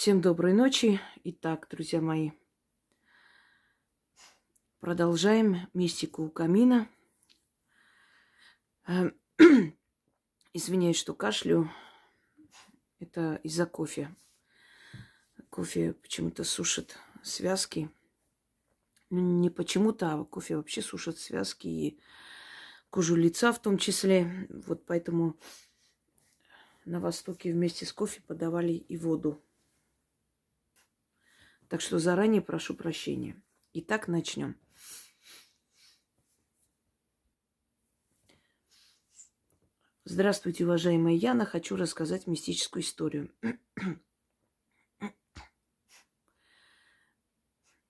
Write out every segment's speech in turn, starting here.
Всем доброй ночи. Итак, друзья мои, продолжаем мистику у камина. Э, Извиняюсь, что кашлю. Это из-за кофе. Кофе почему-то сушит связки. Ну, не почему-то, а кофе вообще сушит связки и кожу лица в том числе. Вот поэтому на Востоке вместе с кофе подавали и воду. Так что заранее прошу прощения. Итак, начнем. Здравствуйте, уважаемая Яна. Хочу рассказать мистическую историю,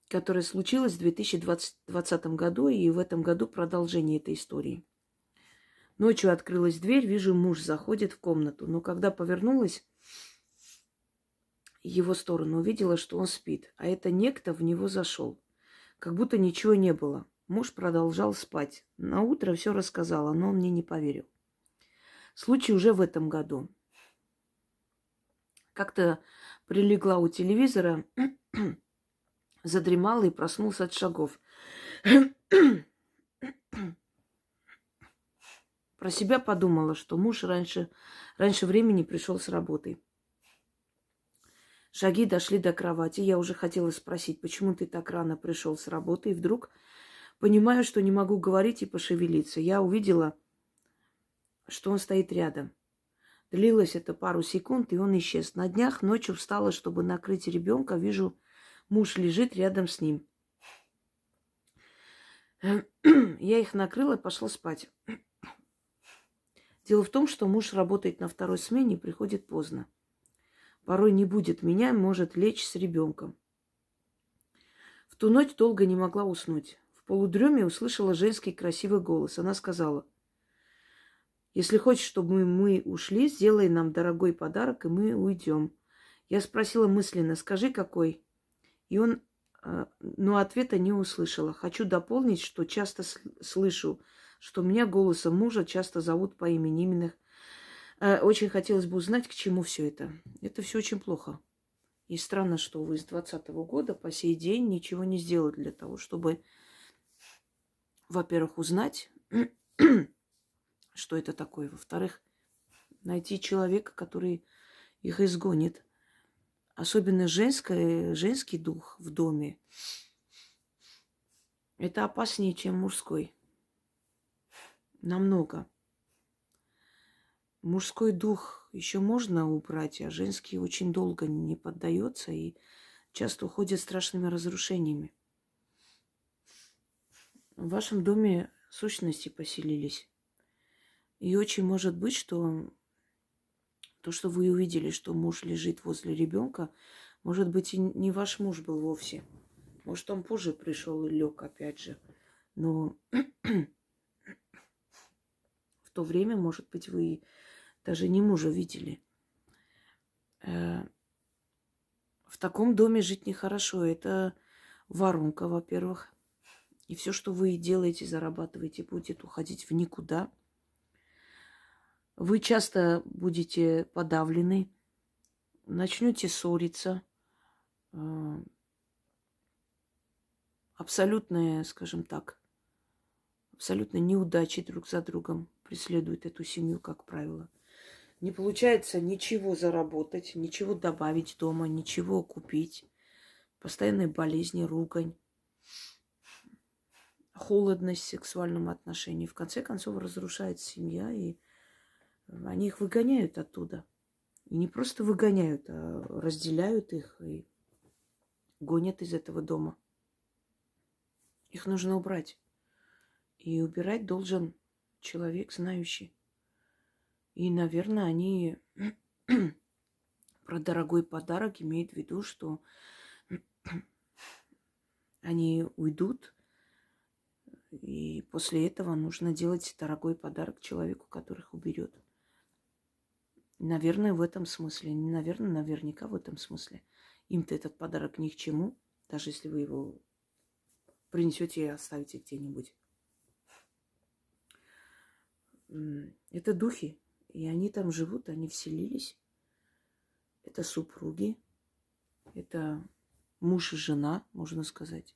которая случилась в 2020 году, и в этом году продолжение этой истории. Ночью открылась дверь, вижу, муж заходит в комнату, но когда повернулась в его сторону, увидела, что он спит, а это некто в него зашел, как будто ничего не было. Муж продолжал спать. На утро все рассказала, но он мне не поверил. Случай уже в этом году. Как-то прилегла у телевизора, задремала и проснулся от шагов. Про себя подумала, что муж раньше времени пришел с работы. Шаги дошли до кровати. Я уже хотела спросить, почему ты так рано пришел с работы. И вдруг понимаю, что не могу говорить и пошевелиться. Я увидела, что он стоит рядом. Длилось это пару секунд, и он исчез. На днях ночью встала, чтобы накрыть ребенка. Вижу, муж лежит рядом с ним. Я их накрыла и пошла спать. Дело в том, что муж работает на второй смене и приходит поздно. Порой не будет меня, может лечь с ребенком. В ту ночь долго не могла уснуть. В полудреме услышала женский красивый голос. Она сказала: если хочешь, чтобы мы ушли, сделай нам дорогой подарок, и мы уйдем. Я спросила мысленно: скажи, какой? И он, но ответа не услышала. Хочу дополнить, что часто слышу, что меня голосом мужа часто зовут по имени. Именно очень хотелось бы узнать, к чему все это. Это все очень плохо. И странно, что вы с 2020 года по сей день ничего не сделали для того, чтобы, во-первых, узнать, что это такое. Во-вторых, найти человека, который их изгонит. Особенно женский дух в доме. Это опаснее, чем мужской. Намного. Мужской дух еще можно убрать, а женский очень долго не поддается и часто уходит страшными разрушениями. В вашем доме сущности поселились. И очень может быть, что то, что вы увидели, что муж лежит возле ребенка, может быть, и не ваш муж был вовсе. Может, он позже пришел и лег опять же. Но в то время, может быть, вы даже не мужа видели. В таком доме жить нехорошо. Это воронка, во-первых. И все, что вы делаете, зарабатываете, будет уходить в никуда. Вы часто будете подавлены, начнете ссориться. Абсолютная, скажем так, абсолютно неудачи друг за другом преследуют эту семью, как правило. Не получается ничего заработать, ничего добавить дома, ничего купить. Постоянные болезни, ругань, холодность в сексуальном отношении. В конце концов, разрушается семья, и они их выгоняют оттуда. И не просто выгоняют, а разделяют их и гонят из этого дома. Их нужно убрать. И убирать должен человек, знающий. И, наверное, они про дорогой подарок имеют в виду, что они уйдут, и после этого нужно делать дорогой подарок человеку, который их уберет. Наверное, в этом смысле. Не наверное, наверняка в этом смысле. Им-то этот подарок ни к чему, даже если вы его принесете и оставите где-нибудь. Это духи, и они там живут, они вселились. Это супруги. Это муж и жена, можно сказать.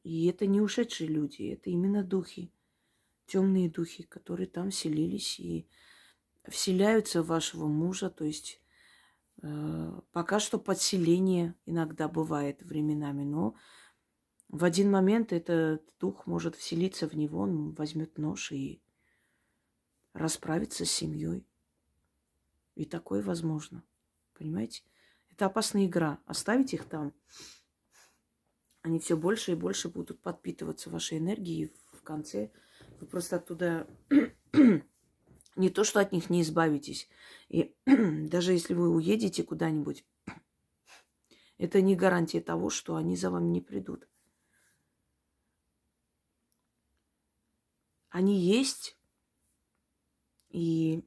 И это не ушедшие люди, это именно духи, темные духи, которые там селились и вселяются в вашего мужа. То есть пока что подселение иногда бывает временами, но в один момент этот дух может вселиться в него, он возьмет нож и расправиться с семьей. И такое возможно. Понимаете? Это опасная игра. Оставить их там, они все больше и больше будут подпитываться вашей энергией. И в конце вы просто оттуда не то, что от них не избавитесь. И даже если вы уедете куда-нибудь, это не гарантия того, что они за вами не придут. Они есть, и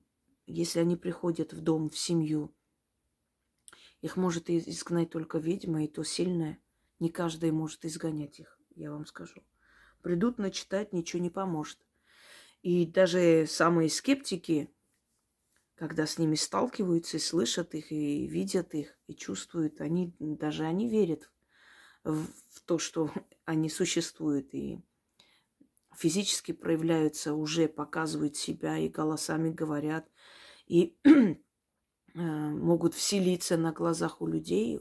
если они приходят в дом, в семью, их может изгнать только ведьма, и то сильная. Не каждый может изгонять их, я вам скажу. Придут начитать, ничего не поможет. И даже самые скептики, когда с ними сталкиваются и слышат их, и видят их, и чувствуют, они верят в то, что они существуют, и физически проявляются, уже показывают себя, и голосами говорят, и могут вселиться на глазах у людей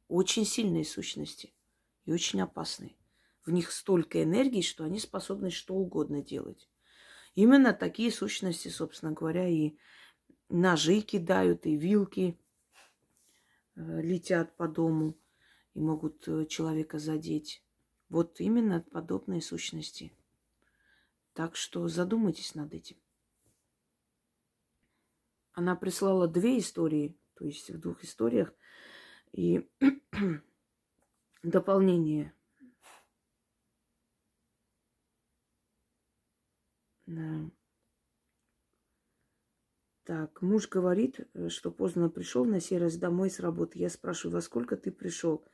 очень сильные сущности и очень опасные. В них столько энергии, что они способны что угодно делать. Именно такие сущности, собственно говоря, и ножи кидают, и вилки летят по дому и могут человека задеть. Вот именно подобные сущности. Так что задумайтесь над этим. Она прислала 2 истории, то есть в 2 историях, и дополнение. Да. Так, муж говорит, что поздно пришел на сей раз домой с работы. Я спрашиваю, во сколько ты пришел?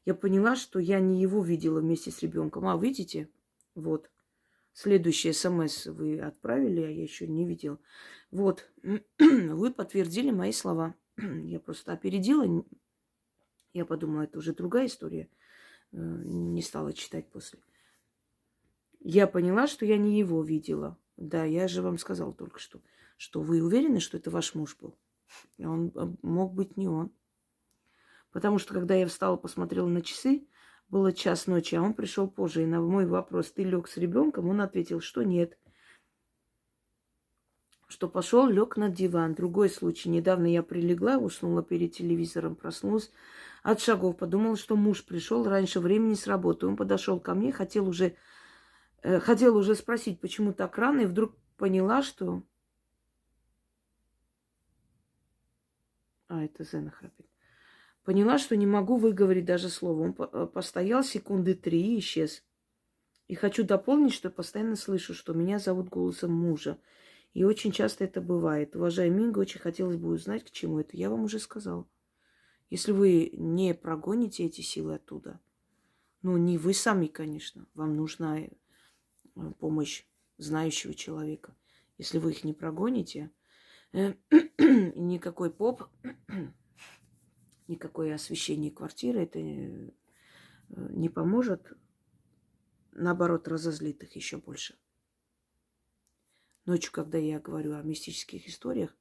Я поняла, что я не его видела вместе с ребенком. А, видите? Вот. Следующий СМС вы отправили, а я еще не видела. Вот. Вы подтвердили мои слова. Я просто опередила. Я подумала, это уже другая история. Не стала читать после. Я поняла, что я не его видела. Да, я же вам сказала только что вы уверены, что это ваш муж был? Он мог быть не он. Потому что, когда я встала, посмотрела на часы, было 1:00 ночи, а он пришел позже. И на мой вопрос, ты лег с ребенком, он ответил, что нет. Что пошел, лег на диван. Другой случай. Недавно я прилегла, уснула перед телевизором, проснулась от шагов. Подумала, что муж пришел раньше времени с работы. Он подошел ко мне, хотел уже спросить, почему так рано, и вдруг поняла, что... это Зена храпит. Поняла, что не могу выговорить даже слово. Он постоял 3 секунды и исчез. И хочу дополнить, что постоянно слышу, что меня зовут голосом мужа. И очень часто это бывает. Уважаемый Инга, очень хотелось бы узнать, к чему это. Я вам уже сказала. Если вы не прогоните эти силы оттуда, не вы сами, конечно, вам нужна помощь знающего человека. Если вы их не прогоните, никакой поп, никакое освещение квартиры это не поможет. Наоборот, разозлит их еще больше. Ночью, когда я говорю о мистических историях,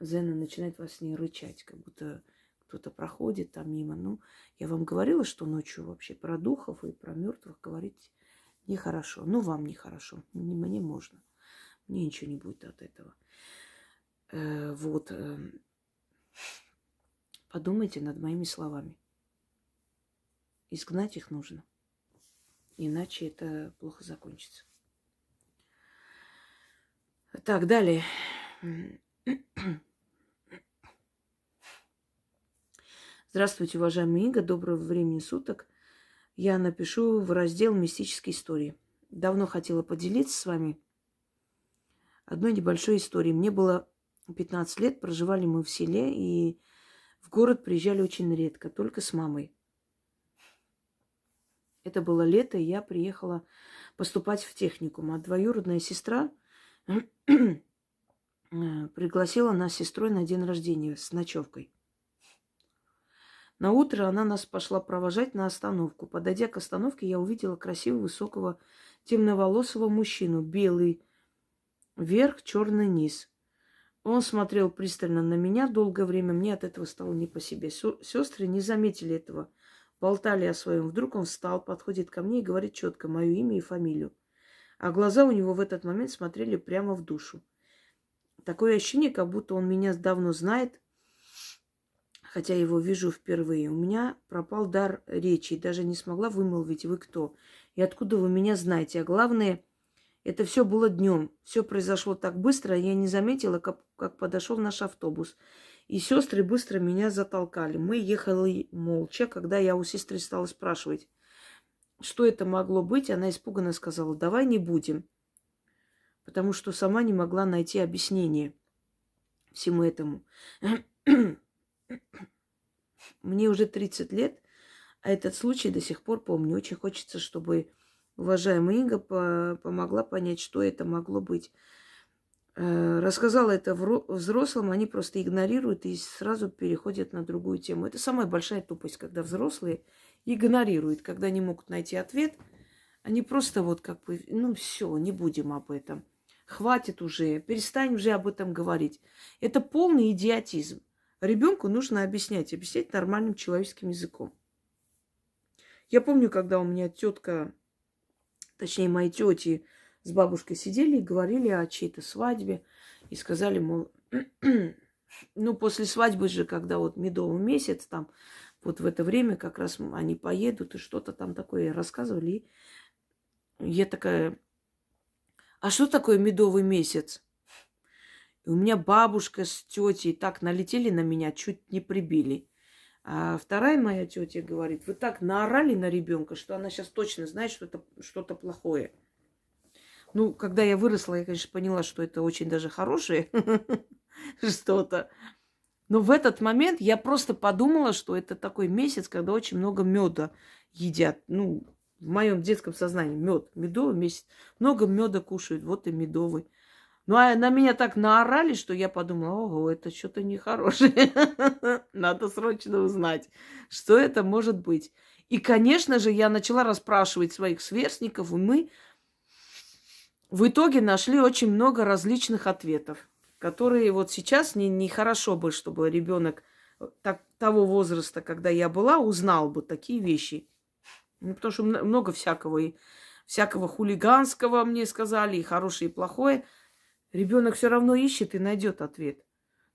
Зена начинает во сне рычать, как будто кто-то проходит там мимо. Я вам говорила, что ночью вообще про духов и про мертвых говорить нехорошо. Вам нехорошо. Мне можно. Мне ничего не будет от этого. Подумайте над моими словами. Изгнать их нужно. Иначе это плохо закончится. Так, далее. Здравствуйте, уважаемый Инга. Доброго времени суток. Я напишу в раздел «Мистические истории». Давно хотела поделиться с вами одной небольшой историей. Мне было 15 лет, проживали мы в селе, и в город приезжали очень редко, только с мамой. Это было лето, и я приехала поступать в техникум. А двоюродная сестра пригласила нас с сестрой на день рождения с ночевкой. На утро она нас пошла провожать на остановку. Подойдя к остановке, я увидела красивого, высокого, темноволосого мужчину. Белый верх, черный низ. Он смотрел пристально на меня долгое время. Мне от этого стало не по себе. Сестры не заметили этого. Болтали о своем. Вдруг он встал, подходит ко мне и говорит четко мое имя и фамилию. А глаза у него в этот момент смотрели прямо в душу. Такое ощущение, как будто он меня давно знает, хотя его вижу впервые. У меня пропал дар речи, и даже не смогла вымолвить, вы кто и откуда вы меня знаете. А главное, это все было днем. Все произошло так быстро, я не заметила, как подошел наш автобус. И сестры быстро меня затолкали. Мы ехали молча. Когда я у сестры стала спрашивать, что это могло быть, она испуганно сказала: давай не будем. Потому что сама не могла найти объяснение всему этому. Мне уже 30 лет, а этот случай до сих пор помню. Очень хочется, чтобы уважаемая Инга помогла понять, что это могло быть. Рассказала это взрослым, они просто игнорируют и сразу переходят на другую тему. Это самая большая тупость, когда взрослые игнорируют, когда не могут найти ответ. Они просто вот как бы, ну все, не будем об этом. Хватит уже, перестань уже об этом говорить. Это полный идиотизм. Ребенку нужно объяснять нормальным человеческим языком. Я помню, когда у меня тетка, точнее, мои тети с бабушкой сидели и говорили о чьей-то свадьбе. И сказали, мол, ну, после свадьбы же, когда вот медовый месяц, там, вот в это время как раз они поедут и что-то там такое рассказывали. И я такая, а что такое медовый месяц? И у меня бабушка с тетей так налетели на меня, чуть не прибили. А вторая моя тетя говорит, вы так наорали на ребенка, что она сейчас точно знает, что это что-то плохое. Ну, когда я выросла, я, конечно, поняла, что это очень даже хорошее что-то. Но в этот момент я просто подумала, что это такой месяц, когда очень много меда едят. Ну, в моем детском сознании медовый месяц. Много меда кушают, вот и медовый. Ну, а на меня так наорали, что я подумала, ого, это что-то нехорошее. Надо срочно узнать, что это может быть. И, конечно же, я начала расспрашивать своих сверстников, и мы в итоге нашли очень много различных ответов, которые вот сейчас нехорошо бы, чтобы ребенок того возраста, когда я была, узнал бы такие вещи. Ну, потому что много всякого, и всякого хулиганского мне сказали, и хорошее, и плохое. Ребенок все равно ищет и найдет ответ.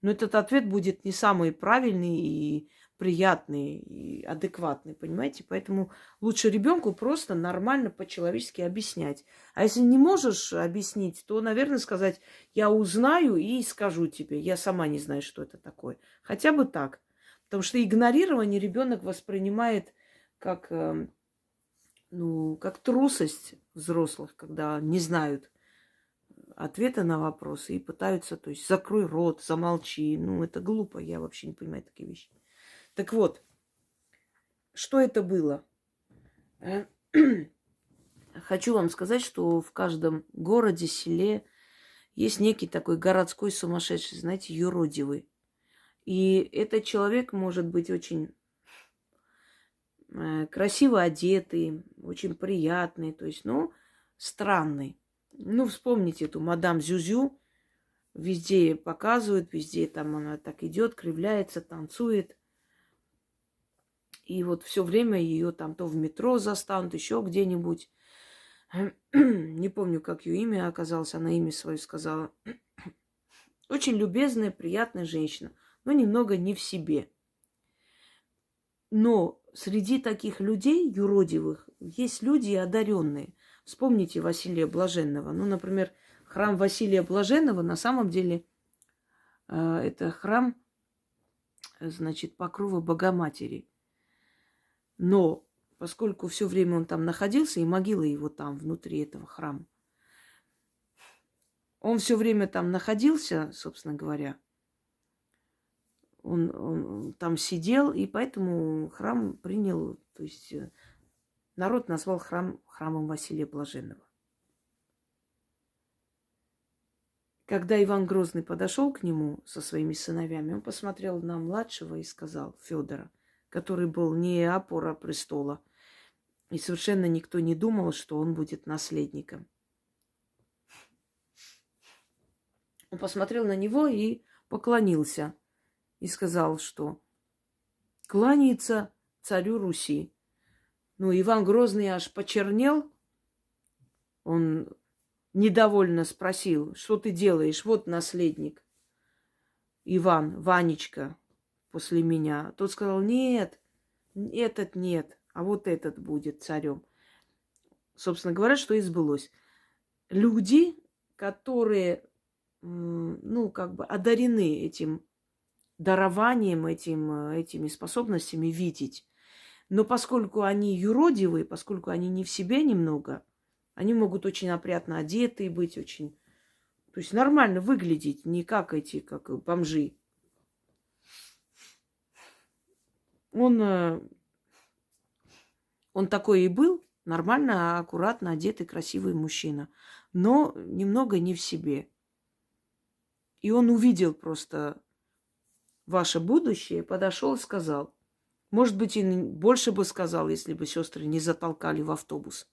Но этот ответ будет не самый правильный и приятный, и адекватный, понимаете? Поэтому лучше ребенку просто нормально, по-человечески объяснять. А если не можешь объяснить, то, наверное, сказать, я узнаю и скажу тебе. Я сама не знаю, что это такое. Хотя бы так. Потому что игнорирование ребенок воспринимает как, как трусость взрослых, когда не знают ответы на вопросы и пытаются, то есть, закрой рот, замолчи. Ну, это глупо, я вообще не понимаю такие вещи. Так вот, что это было? Хочу вам сказать, что в каждом городе, селе есть некий такой городской сумасшедший, знаете, юродивый. И этот человек может быть очень красиво одетый, очень приятный, то есть, ну, странный. Ну, вспомните эту мадам Зюзю. Везде показывают, везде там она так идет, кривляется, танцует. И вот все время ее там то в метро застанут, еще где-нибудь. Не помню, как ее имя оказалось, она имя свое сказала. Очень любезная, приятная женщина, но немного не в себе. Но среди таких людей, юродивых, есть люди одаренные. Вспомните Василия Блаженного. Ну, например, храм Василия Блаженного на самом деле это храм, значит, Покрова Богоматери. Но поскольку все время он там находился, и могила его там, внутри этого храма, он все время там находился, собственно говоря, он там сидел, и поэтому храм принял, то есть народ назвал храмом Василия Блаженного. Когда Иван Грозный подошел к нему со своими сыновьями, он посмотрел на младшего и сказал, Федора, который был не опора престола. И совершенно никто не думал, что он будет наследником. Он посмотрел на него и поклонился. И сказал, что кланяется царю Руси. Ну, Иван Грозный аж почернел. Он недовольно спросил, что ты делаешь? Вот наследник. Иван, Ванечка, после меня. Тот сказал, нет, этот нет, а вот этот будет царем. Собственно говоря, что и сбылось. Люди, которые, ну, как бы одарены этим дарованием, этими способностями видеть, но поскольку они юродивые, поскольку они не в себе немного, они могут очень опрятно одеты быть, очень... То есть нормально выглядеть, не как эти, как бомжи. Он такой и был, нормально, аккуратно одетый, красивый мужчина, но немного не в себе. И он увидел просто ваше будущее, подошел и сказал, может быть, и больше бы сказал, если бы сестры не затолкали в автобус.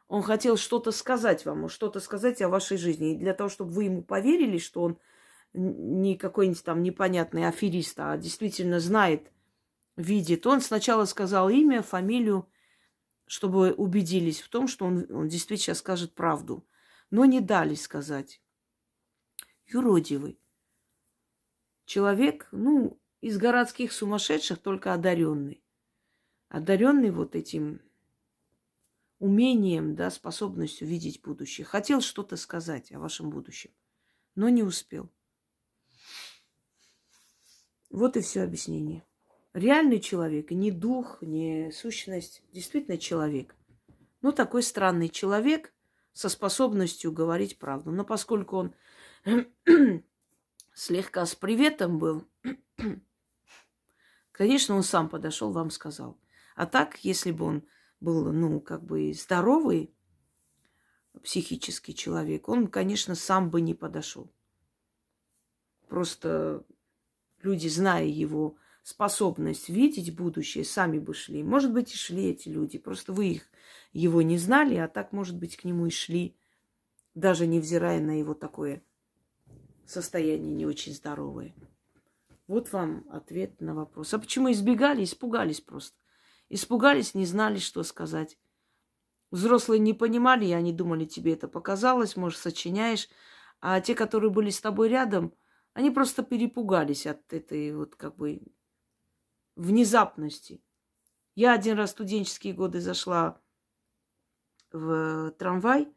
Он хотел что-то сказать вам, что-то сказать о вашей жизни. И для того, чтобы вы ему поверили, что он не какой-нибудь там непонятный аферист, а действительно знает, видит, он сначала сказал имя, фамилию, чтобы убедились в том, что он действительно скажет правду. Но не дали сказать. Юродивый. Человек, ну, из городских сумасшедших, только одаренный. Одаренный вот этим умением, да, способностью видеть будущее. Хотел что-то сказать о вашем будущем, но не успел. Вот и все объяснение. Реальный человек, не дух, не сущность, действительно человек. Ну, такой странный человек со способностью говорить правду. Но поскольку он слегка с приветом был, конечно, он сам подошел, вам сказал. А так, если бы он был, ну, как бы здоровый психический человек, он, конечно, сам бы не подошел. Просто люди, зная его способность видеть будущее, сами бы шли. Может быть, и шли эти люди. Просто вы его не знали, а так, может быть, к нему и шли, даже невзирая на его такое состояние не очень здоровое. Вот вам ответ на вопрос. А почему избегали? Испугались просто. Испугались, не знали, что сказать. Взрослые не понимали, и они думали, тебе это показалось, может, сочиняешь. А те, которые были с тобой рядом, они просто перепугались от этой вот как бы внезапности. Я один раз в студенческие годы зашла в трамвай,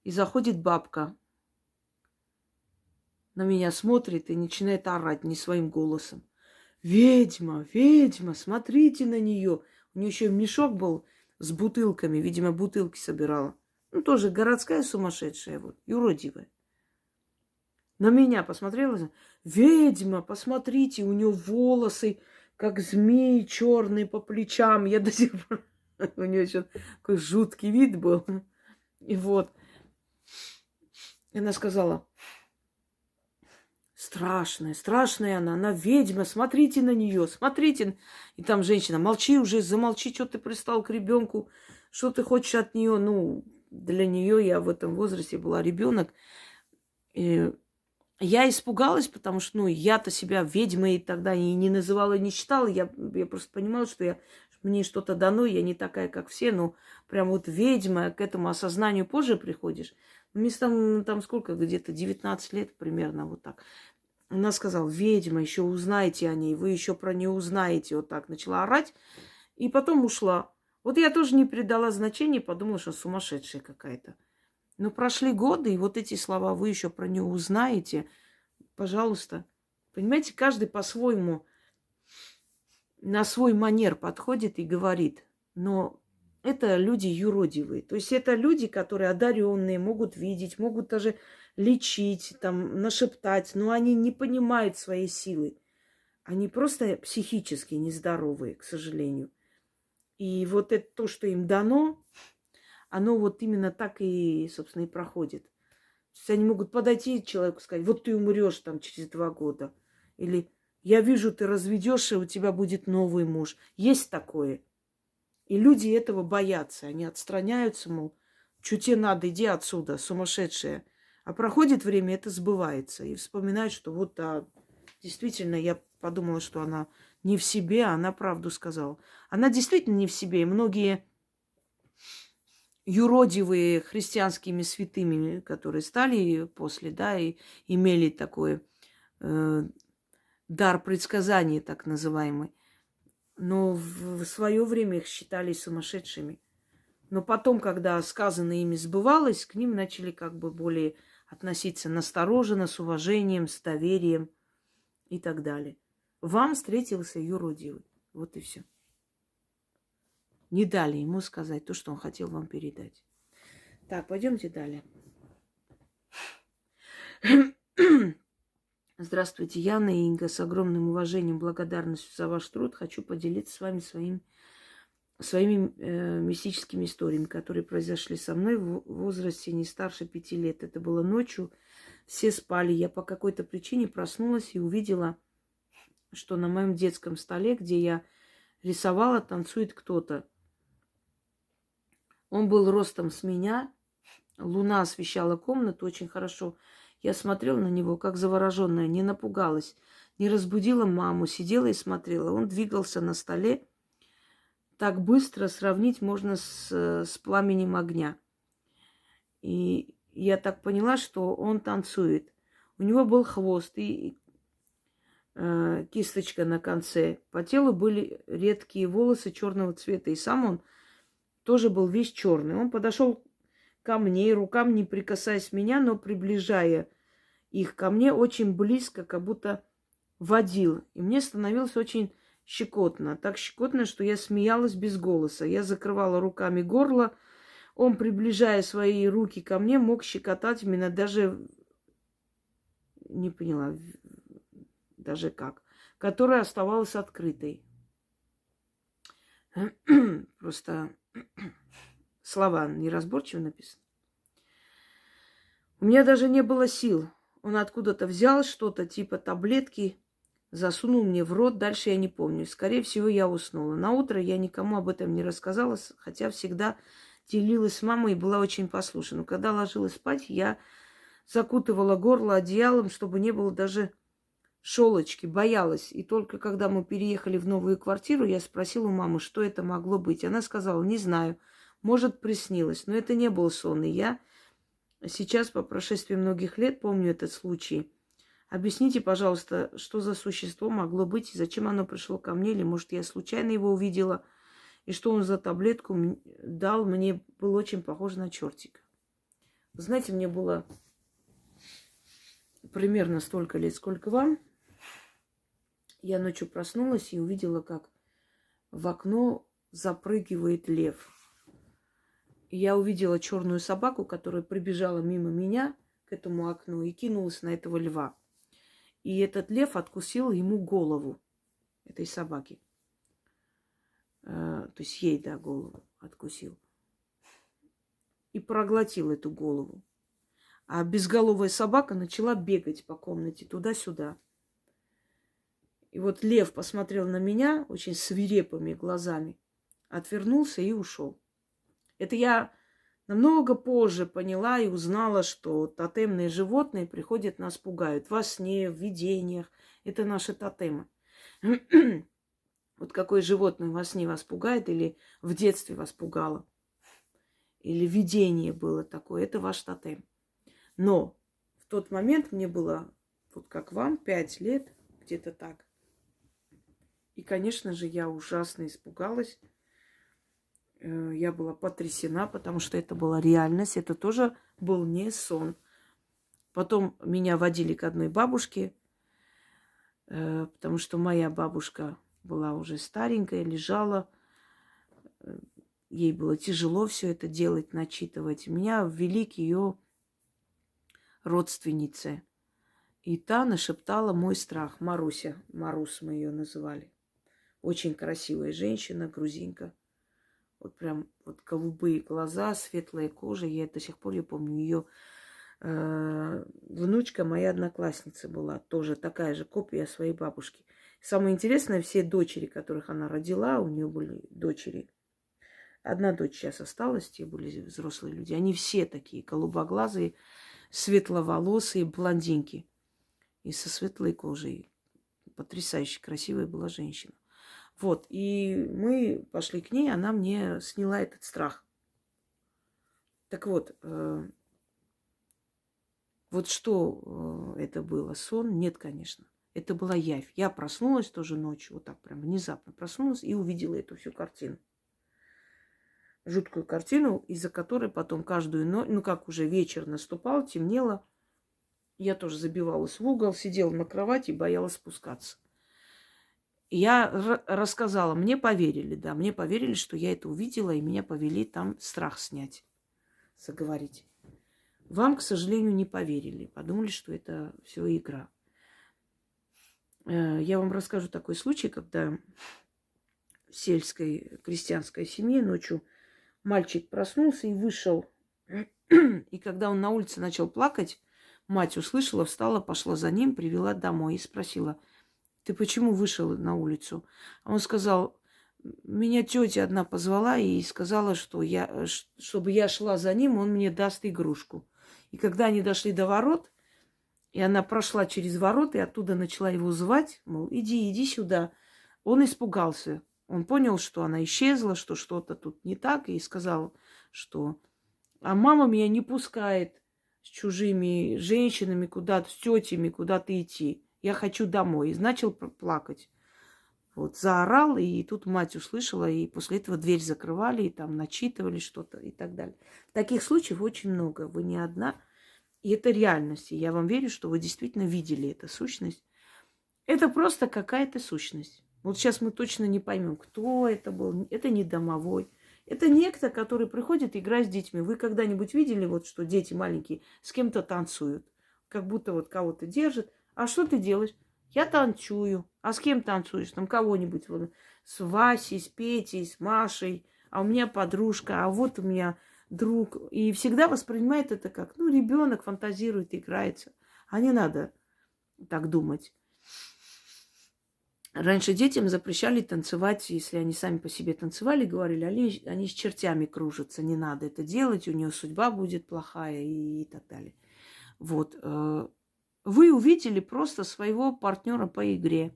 и заходит бабка. На меня смотрит и начинает орать не своим голосом. Ведьма, ведьма, смотрите на нее. У нее еще мешок был с бутылками, видимо, бутылки собирала. Ну, тоже городская сумасшедшая, вот, юродивая. На меня посмотрела. Ведьма, посмотрите, у нее волосы, как змеи черные по плечам. Я до сих пор... У нее еще такой жуткий вид был. И вот. И она сказала... Страшная, страшная она ведьма, смотрите на нее, смотрите. И там женщина, молчи уже, замолчи, что ты пристал к ребенку, что ты хочешь от нее. Ну, для нее я в этом возрасте была ребенок. И я испугалась, потому что, ну, я-то себя ведьмой тогда и не называла, не считала. Я просто понимала, что мне что-то дано, я не такая, как все. Ну, прям вот ведьма, к этому осознанию позже приходишь. Мне там сколько, где-то 19 лет примерно, вот так. Она сказала, ведьма, еще узнаете о ней, вы еще про нее узнаете. Вот так начала орать, и потом ушла. Вот я тоже не придала значения, подумала, что сумасшедшая какая-то. Но прошли годы, и вот эти слова, вы еще про нее узнаете, пожалуйста. Понимаете, каждый по-своему, на свой манер подходит и говорит. Но это люди юродивые. То есть это люди, которые одаренные, могут видеть, могут даже лечить, там, нашептать, но они не понимают своей силы. Они просто психически нездоровые, к сожалению. И вот это то, что им дано, оно вот именно так и, собственно, и проходит. То есть они могут подойти к человеку и сказать, вот ты умрешь там через 2 года. Или Я вижу, ты разведешься, у тебя будет новый муж. Есть такое. И люди этого боятся. Они отстраняются, мол, что тебе надо, иди отсюда, сумасшедшая. А проходит время, это сбывается. И вспоминают, что вот, да, действительно, я подумала, что она не в себе, а она правду сказала. Она действительно не в себе. И многие юродивые христианскими святыми, которые стали после, да, и имели такой дар предсказания, так называемый. Но в свое время их считали сумасшедшими. Но потом, когда сказанное ими сбывалось, к ним начали как бы более относиться настороженно, с уважением, с доверием и так далее. Вам встретился юродивый. Вот и все. Не дали ему сказать то, что он хотел вам передать. Так, пойдемте далее. Здравствуйте, Яна и Инга. С огромным уважением и благодарностью за ваш труд хочу поделиться с вами своими мистическими историями, которые произошли со мной в возрасте не старше 5 лет. Это было ночью, все спали. Я по какой-то причине проснулась и увидела, что на моем детском столе, где я рисовала, танцует кто-то. Он был ростом с меня, луна освещала комнату очень хорошо. Я смотрела на него, как завороженная, не напугалась, не разбудила маму, сидела и смотрела. Он двигался на столе. Так быстро сравнить можно с пламенем огня. И я так поняла, что он танцует. У него был хвост и кисточка на конце. По телу были редкие волосы черного цвета. И сам он тоже был весь черный. Он подошел ко мне, рукам не прикасаясь меня, но приближая их ко мне очень близко, как будто водил. И мне становилось очень щекотно. Так щекотно, что я смеялась без голоса. Я закрывала руками горло. Он, приближая свои руки ко мне, мог щекотать меня даже... Не поняла, даже как. Которая оставалась открытой. Просто слова неразборчиво написаны. У меня даже не было сил. Он откуда-то взял что-то типа таблетки, засунул мне в рот. Дальше я не помню. Скорее всего, я уснула. Наутро я никому об этом не рассказала, хотя всегда делилась с мамой и была очень послушна. Но когда ложилась спать, я закутывала горло одеялом, чтобы не было даже шелочки. Боялась. И только когда мы переехали в новую квартиру, я спросила у мамы, что это могло быть. Она сказала, не знаю, может, приснилось. Но это не был сон. И я сейчас, по прошествии многих лет, помню этот случай. Объясните, пожалуйста, что за существо могло быть и зачем оно пришло ко мне, или, может, я случайно его увидела, и что он за таблетку дал, мне было очень похоже на чертика. Вы знаете, мне было примерно столько лет, сколько вам. Я ночью проснулась и увидела, как в окно запрыгивает лев. И я увидела черную собаку, которая прибежала мимо меня к этому окну и кинулась на этого льва. И этот лев откусил ему голову, этой собаки. То есть ей, да, голову откусил. И проглотил эту голову. А безголовая собака начала бегать по комнате туда-сюда. И вот лев посмотрел на меня очень свирепыми глазами, отвернулся и ушел. Это я намного позже поняла и узнала, что тотемные животные приходят, нас пугают. Во сне, в видениях. Это наши тотемы. Вот какое животное во сне вас пугает или в детстве вас пугало. Или видение было такое. Это ваш тотем. Но в тот момент мне было, вот как вам, 5 лет, где-то так. И, конечно же, я ужасно испугалась. Я была потрясена, потому что это была реальность. Это тоже был не сон. Потом меня водили к одной бабушке, потому что моя бабушка была уже старенькая, лежала. Ей было тяжело все это делать, начитывать. Меня ввели к ее родственнице. И та нашептала мой страх. Маруся. Марус мы ее называли. Очень красивая женщина, грузинка. Вот прям вот голубые глаза, светлая кожа. Я до сих пор, я помню, ее внучка моей одноклассницы была, тоже такая же копия своей бабушки. Самое интересное, все дочери, которых она родила, у нее были дочери. Одна дочь сейчас осталась, те были взрослые люди. Они все такие голубоглазые, светловолосые, блондинки. И со светлой кожей. Потрясающе красивая была женщина. Вот, и мы пошли к ней, она мне сняла этот страх. Так вот, вот что это было? Сон? Нет, конечно. Это была явь. Я проснулась тоже ночью, вот так прям внезапно проснулась и увидела эту всю картину. Жуткую картину, из-за которой потом каждую ночь, ну как уже вечер наступал, темнело, я тоже забивалась в угол, сидела на кровати и боялась спускаться. И я рассказала, мне поверили, да, мне поверили, что я это увидела, и меня повели там страх снять, заговорить. Вам, к сожалению, не поверили, подумали, что это все игра. Я вам расскажу такой случай, когда в сельской крестьянской семье ночью мальчик проснулся и вышел. И когда он на улице начал плакать, мать услышала, встала, пошла за ним, привела домой и спросила: ты почему вышел на улицу? А он сказал: меня тетя одна позвала и сказала, что чтобы я шла за ним, он мне даст игрушку. И когда они дошли до ворот, и она прошла через ворот, и оттуда начала его звать, мол, иди сюда, он испугался. Он понял, что она исчезла, что что-то тут не так, и сказал, что а мама меня не пускает с чужими женщинами куда-то, с тетями куда-то идти. Я хочу домой. И начал плакать. Вот, заорал, и тут мать услышала, и после этого дверь закрывали, и там начитывали что-то и так далее. Таких случаев очень много. Вы не одна. И это реальность. И я вам верю, что вы действительно видели эту сущность. Это просто какая-то сущность. Вот сейчас мы точно не поймем, кто это был. Это не домовой. Это некто, который приходит играть с детьми. Вы когда-нибудь видели, вот, что дети маленькие с кем-то танцуют? Как будто вот кого-то держат. А что ты делаешь? Я танцую. А с кем танцуешь? Там кого-нибудь. Вот, с Васей, с Петей, с Машей. А у меня подружка. А вот у меня друг. И всегда воспринимает это как, ну, ребенок фантазирует, играется. А не надо так думать. Раньше детям запрещали танцевать, если они сами по себе танцевали, говорили, они с чертями кружатся, не надо это делать, у нее судьба будет плохая и так далее. Вот. Вы увидели просто своего партнера по игре.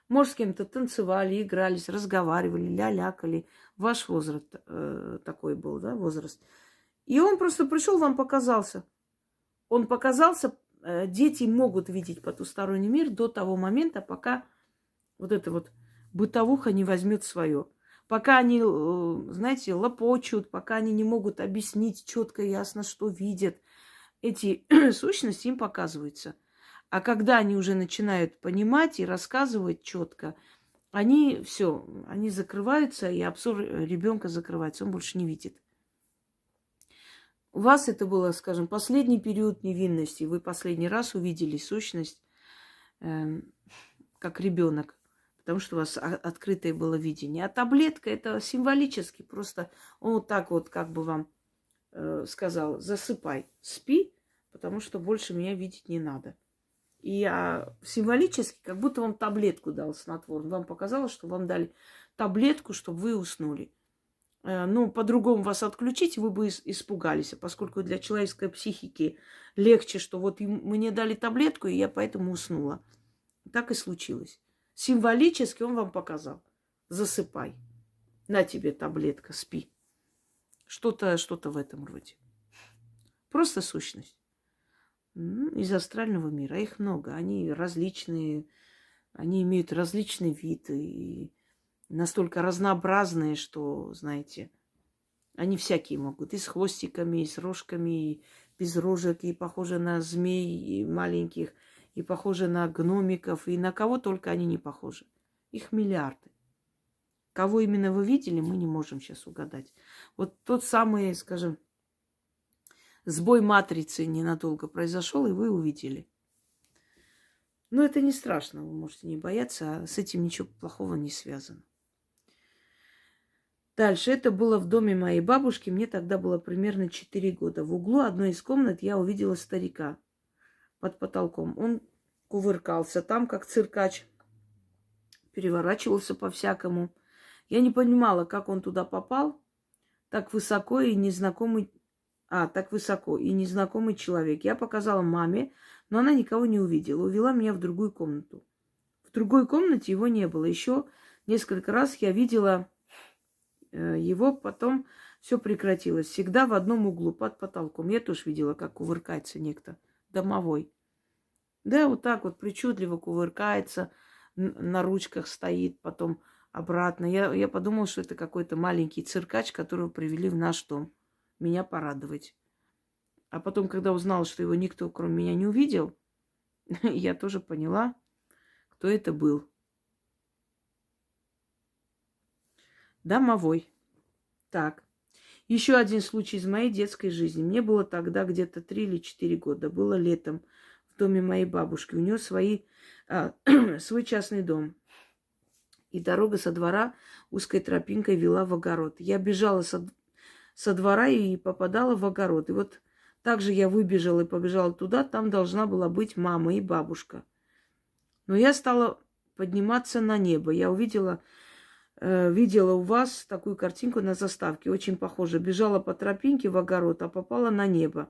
Может, с кем-то танцевали, игрались, разговаривали, лялякали. Ваш возраст такой был, да, возраст. И он просто пришел, вам показался. Он показался, дети могут видеть потусторонний мир до того момента, пока вот эта вот бытовуха не возьмет свое. Пока они, знаете, лопочут, пока они не могут объяснить четко и ясно, что видят, эти сущности им показываются. А когда они уже начинают понимать и рассказывать четко, они все, они закрываются, и обзор ребенка закрывается, он больше не видит. У вас это было, скажем, последний период невинности. Вы последний раз увидели сущность как ребенок, потому что у вас открытое было видение. А таблетка это символически. Просто он вот так вот как бы вам сказал: засыпай, спи, потому что больше меня видеть не надо. И символически, как будто вам таблетку дал снотворный. Вам показалось, что вам дали таблетку, чтобы вы уснули. Ну, по-другому вас отключить, вы бы испугались. А поскольку для человеческой психики легче, что вот мне дали таблетку, и я поэтому уснула. Так и случилось. Символически он вам показал: засыпай, на тебе таблетка, спи. Что-то в этом роде. Просто сущность. Из астрального мира. Их много. Они различные. Они имеют различный вид. И настолько разнообразные, что, знаете, они всякие могут. И с хвостиками, и с рожками, и без рожек, и похожи на змей и маленьких, и похожи на гномиков, и на кого только они не похожи. Их миллиарды. Кого именно вы видели, мы не можем сейчас угадать. Вот тот самый, скажем, сбой матрицы ненадолго произошел, и вы увидели. Но это не страшно, вы можете не бояться, а с этим ничего плохого не связано. Дальше. Это было в доме моей бабушки. Мне тогда было примерно 4 года. В углу одной из комнат я увидела старика под потолком. Он кувыркался там, как циркач. Переворачивался по-всякому. Я не понимала, как он туда попал. Так высоко и незнакомый... так высоко и незнакомый человек. Я показала маме, но она никого не увидела. Увела меня в другую комнату. В другой комнате его не было. Еще несколько раз я видела его, потом все прекратилось. Всегда в одном углу, под потолком. Я тоже видела, как кувыркается некто домовой. Да, вот так вот причудливо кувыркается, на ручках стоит, потом обратно. Я подумала, что это какой-то маленький циркач, которого привели в наш дом. Меня порадовать. А потом, когда узнала, что его никто, кроме меня, не увидел, я тоже поняла, кто это был. Домовой. Так. Еще один случай из моей детской жизни. Мне было тогда где-то 3 или 4 года. Было летом в доме моей бабушки. У нее свой частный дом. И дорога со двора узкой тропинкой вела в огород. Я бежала со двора и попадала в огород. И вот так же я выбежала и побежала туда. Там должна была быть мама и бабушка. Но я стала подниматься на небо. Я видела у вас такую картинку на заставке. Очень похоже. Бежала по тропинке в огород, а попала на небо.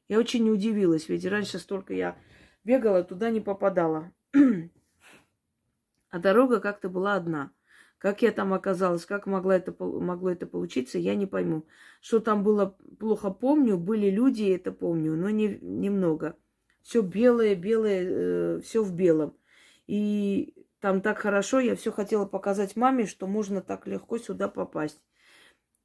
Я очень удивилась, ведь раньше столько я бегала, туда не попадала. А дорога как-то была одна. Как я там оказалась, как могло это получиться, я не пойму. Что там было, плохо помню. Были люди, это помню, но немного. Все белое, все в белом. И там так хорошо, я все хотела показать маме, что можно так легко сюда попасть.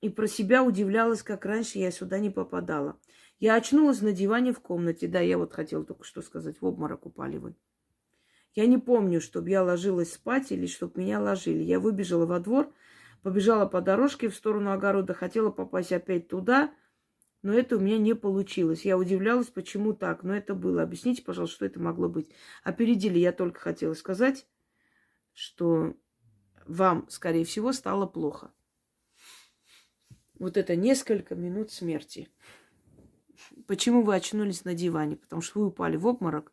И про себя удивлялась, как раньше я сюда не попадала. Я очнулась на диване в комнате. Да, я вот хотела только что сказать, в обморок упали вы. Я не помню, чтобы я ложилась спать или чтобы меня ложили. Я выбежала во двор, побежала по дорожке в сторону огорода, хотела попасть опять туда, но это у меня не получилось. Я удивлялась, почему так, но это было. Объясните, пожалуйста, что это могло быть. Опередили, я только хотела сказать, что вам, скорее всего, стало плохо. Вот это несколько минут смерти. Почему вы очнулись на диване? Потому что вы упали в обморок.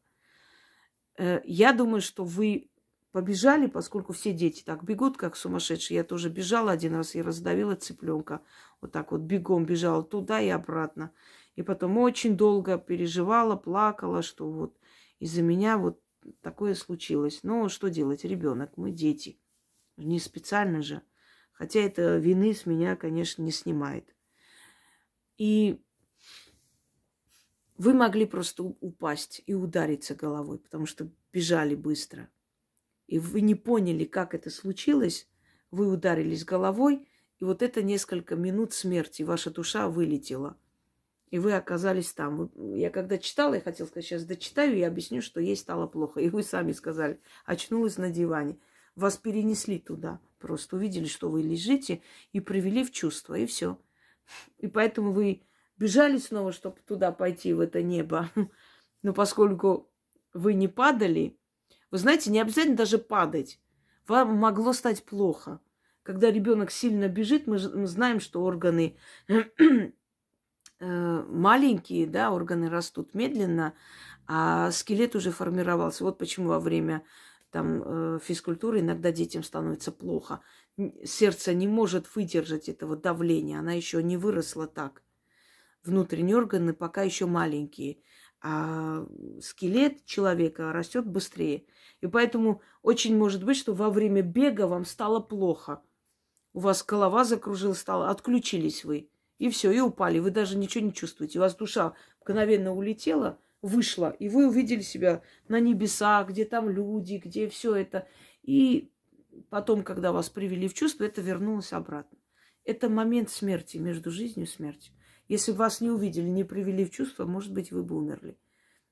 Я думаю, что вы побежали, поскольку все дети так бегут, как сумасшедшие. Я тоже бежала один раз и раздавила цыпленка. Вот так вот бегом бежала туда и обратно. И потом очень долго переживала, плакала, что вот из-за меня вот такое случилось. Но что делать, ребенок, мы дети. Не специально же. Хотя это вины с меня, конечно, не снимает. И вы могли просто упасть и удариться головой, потому что бежали быстро. И вы не поняли, как это случилось. Вы ударились головой, и вот это несколько минут смерти. Ваша душа вылетела. И вы оказались там. Я когда читала, я хотела сказать, сейчас дочитаю и объясню, что ей стало плохо. И вы сами сказали, очнулась на диване. Вас перенесли туда. Просто увидели, что вы лежите, и привели в чувство, и все. И поэтому вы бежали снова, чтобы туда пойти, в это небо. Но поскольку вы не падали, вы знаете, не обязательно даже падать. Вам могло стать плохо. Когда ребенок сильно бежит, мы знаем, что органы маленькие, да, органы растут медленно, а скелет уже формировался. Вот почему во время физкультуры иногда детям становится плохо. Сердце не может выдержать этого давления, она еще не выросла так. Внутренние органы пока еще маленькие, а скелет человека растет быстрее. И поэтому очень может быть, что во время бега вам стало плохо. У вас голова закружилась, отключились вы. И все, и упали. Вы даже ничего не чувствуете. У вас душа мгновенно улетела, вышла, и вы увидели себя на небесах, где там люди, где все это. И потом, когда вас привели в чувство, это вернулось обратно. Это момент смерти, между жизнью и смертью. Если бы вас не увидели, не привели в чувство, может быть, вы бы умерли.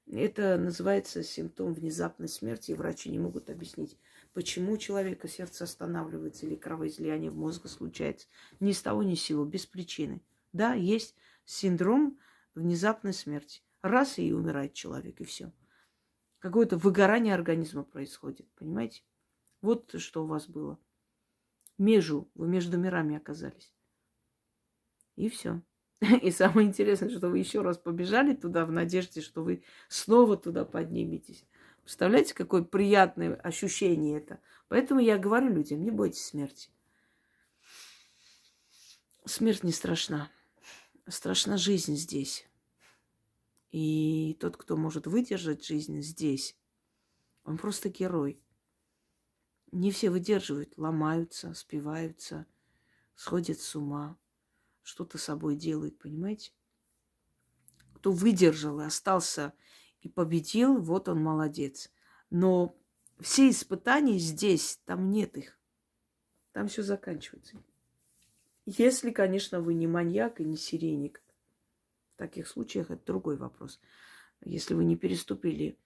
Это называется симптом внезапной смерти, и врачи не могут объяснить, почему у человека сердце останавливается или кровоизлияние в мозг случается. Ни с того, ни с сего, без причины. Да, есть синдром внезапной смерти. Раз и умирает человек, и все. Какое-то выгорание организма происходит, понимаете? Вот что у вас было. Вы между мирами оказались. И все. И самое интересное, что вы еще раз побежали туда в надежде, что вы снова туда подниметесь. Представляете, какое приятное ощущение это? Поэтому я говорю людям, не бойтесь смерти. Смерть не страшна. Страшна жизнь здесь. И тот, кто может выдержать жизнь здесь, он просто герой. Не все выдерживают, ломаются, спиваются, сходят с ума, что-то с собой делают, понимаете? Кто выдержал и остался и победил, вот он молодец. Но все испытания здесь, там нет их. Там все заканчивается. Если, конечно, вы не маньяк и не серийник. В таких случаях это другой вопрос. Если вы не переступили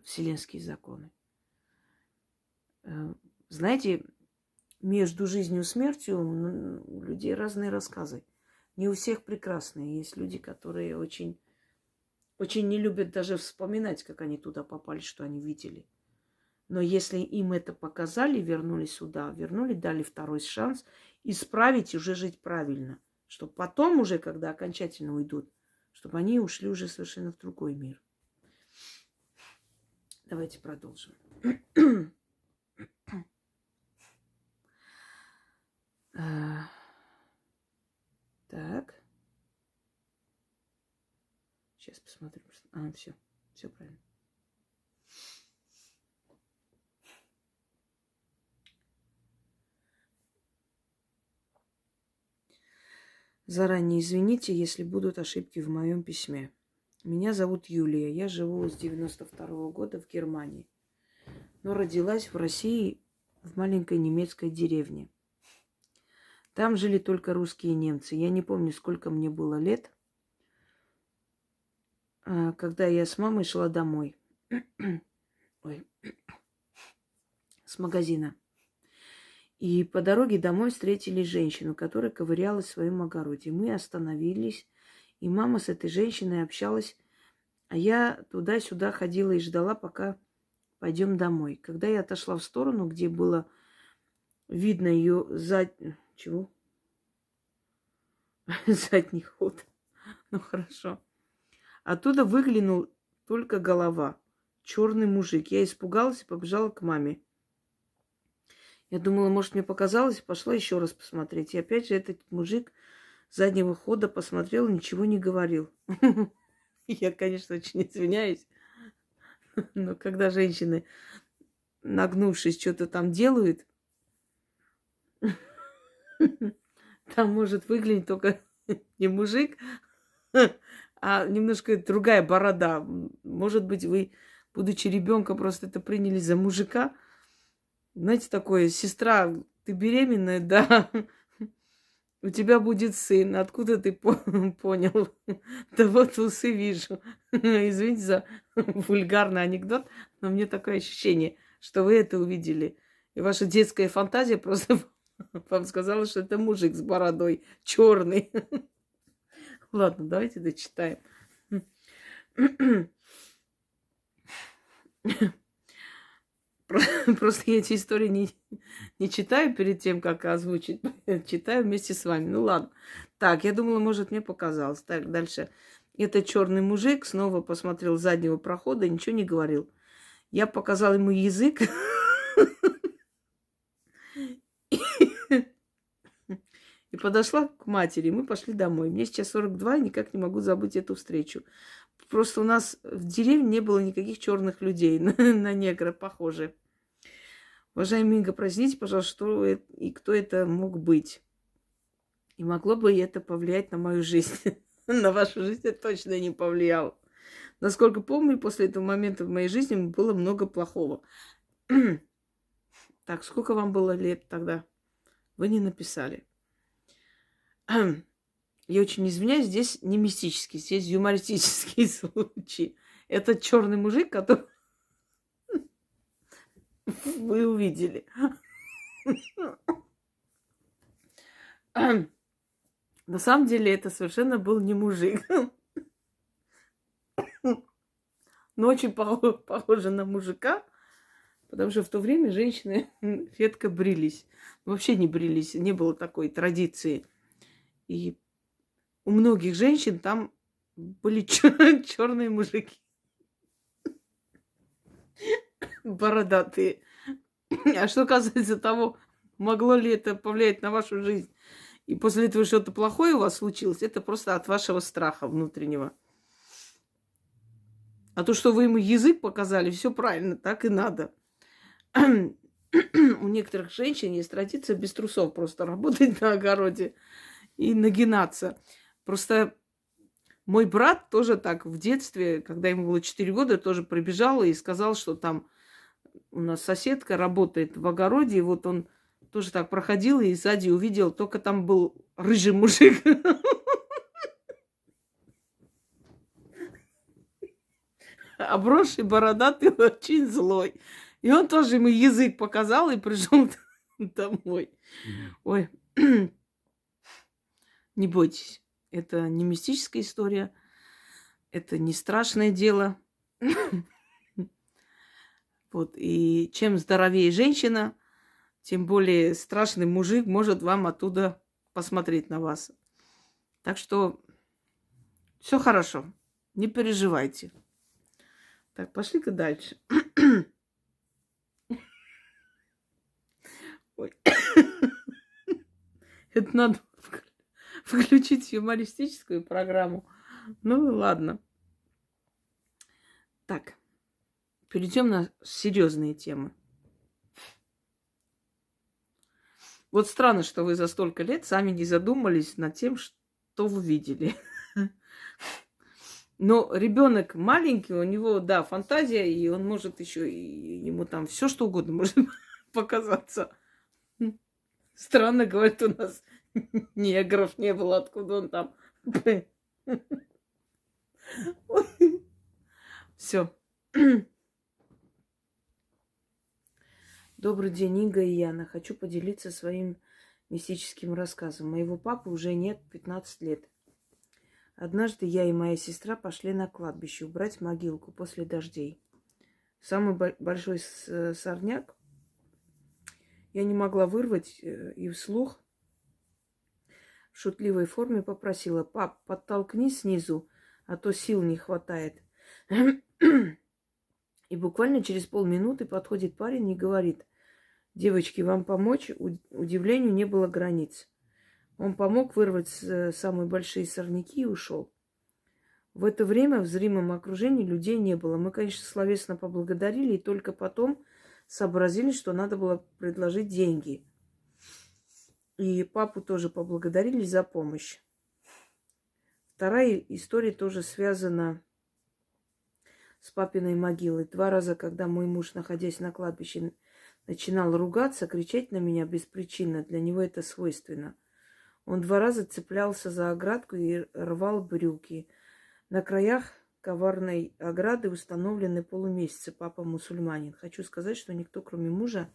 вселенские законы. Знаете, между жизнью и смертью у людей разные рассказы. Не у всех прекрасные. Есть люди, которые очень, очень не любят даже вспоминать, как они туда попали, что они видели. Но если им это показали, вернули сюда, вернули, дали второй шанс, исправить и уже жить правильно. Чтобы потом уже, когда окончательно уйдут, чтобы они ушли уже совершенно в другой мир. Давайте продолжим. Так. Сейчас посмотрим. Все. Все правильно. Заранее извините, если будут ошибки в моем письме. Меня зовут Юлия. Я живу с 92-го года в Германии. Но родилась в России в маленькой немецкой деревне. Там жили только русские и немцы. Я не помню, сколько мне было лет, когда я с мамой шла домой. Ой. С магазина. И по дороге домой встретили женщину, которая ковырялась в своем огороде. Мы остановились, и мама с этой женщиной общалась, а я туда-сюда ходила и ждала, пока пойдем домой. Когда я отошла в сторону, где было видно ее Чего? Задний ход. Ну, хорошо. Оттуда выглянул только голова. Черный мужик. Я испугалась и побежала к маме. Я думала, может, мне показалось, пошла еще раз посмотреть. И опять же этот мужик с заднего хода посмотрел, ничего не говорил. Я, конечно, очень извиняюсь. Но когда женщины, нагнувшись, что-то там делают, там может выглянуть только не мужик, а немножко другая борода. Может быть, вы, будучи ребенком, просто это приняли за мужика. Знаете, такое, сестра, ты беременная, да, у тебя будет сын. Откуда ты понял? Да вот усы вижу. Извините за вульгарный анекдот, но мне такое ощущение, что вы это увидели. И ваша детская фантазия просто вам сказала, что это мужик с бородой черный. Ладно, давайте дочитаем. Просто я эти истории не читаю перед тем, как озвучить. Читаю вместе с вами. Ну ладно. Так, я думала, может, мне показалось. Так, дальше. Этот черный мужик снова посмотрел с заднего прохода и ничего не говорил. Я показала ему язык. И подошла к матери. Мы пошли домой. Мне сейчас 42, и никак не могу забыть эту встречу. Просто у нас в деревне не было никаких черных людей на негра похожие. Уважаемый Инга, простите, пожалуйста, что и кто это мог быть. И могло бы это повлиять на мою жизнь. На вашу жизнь это точно не повлияло. Насколько помню, после этого момента в моей жизни было много плохого. Так, сколько вам было лет тогда? Вы не написали. Я очень извиняюсь, здесь не мистический, здесь юмористический случай. Это черный мужик, который вы увидели. На самом деле это совершенно был не мужик. Но очень похоже на мужика, Потому что в то время женщины редко брились. Вообще не брились, не было такой традиции. И у многих женщин там были черные мужики, бородатые. А что касается того, могло ли это повлиять на вашу жизнь, и после этого что-то плохое у вас случилось, это просто от вашего страха внутреннего. А то, что вы ему язык показали, все правильно, так и надо. У некоторых женщин есть традиция без трусов просто работать на огороде и нагинаться. Просто мой брат тоже так в детстве, когда ему было 4 года, тоже прибежал и сказал, что там у нас соседка работает в огороде, и вот он тоже так проходил и сзади увидел, только там был рыжий мужик. Обросший, бородатый, очень злой. И он тоже ему язык показал и пришел домой. Ой, не бойтесь. Это не мистическая история. Это не страшное дело. Вот. И чем здоровее женщина, тем более страшный мужик может вам оттуда посмотреть на вас. Так что все хорошо. Не переживайте. Так, пошли-ка дальше. Ой. Это надо включить юмористическую программу. Ну ладно. Так, перейдем на серьезные темы. Вот странно, что вы за столько лет сами не задумались над тем, что вы видели. Но ребенок маленький, у него, да, фантазия, и он может еще, и ему там все что угодно может показаться. Странно, говорит, у нас негров не было, откуда он там. Все. Добрый день, Инга и Яна. Хочу поделиться своим мистическим рассказом. Моего папы уже нет 15 лет. Однажды я и моя сестра пошли на кладбище убрать могилку после дождей. Самый большой сорняк я не могла вырвать и вслух в шутливой форме попросила: пап, подтолкни снизу, а то сил не хватает. И буквально через полминуты подходит парень и говорит: девочки, вам помочь? Удивлению не было границ. Он помог вырвать самые большие сорняки и ушел. В это время в зримом окружении людей не было. Мы, конечно, словесно поблагодарили, и только потом сообразили, что надо было предложить деньги. И папу тоже поблагодарили за помощь. Вторая история тоже связана с папиной могилой. 2 раза, когда мой муж, находясь на кладбище, начинал ругаться, кричать на меня беспричинно, для него это свойственно. Он 2 раза цеплялся за оградку и рвал брюки. На краях коварной ограды установлены полумесяцы. Папа мусульманин. Хочу сказать, что никто, кроме мужа,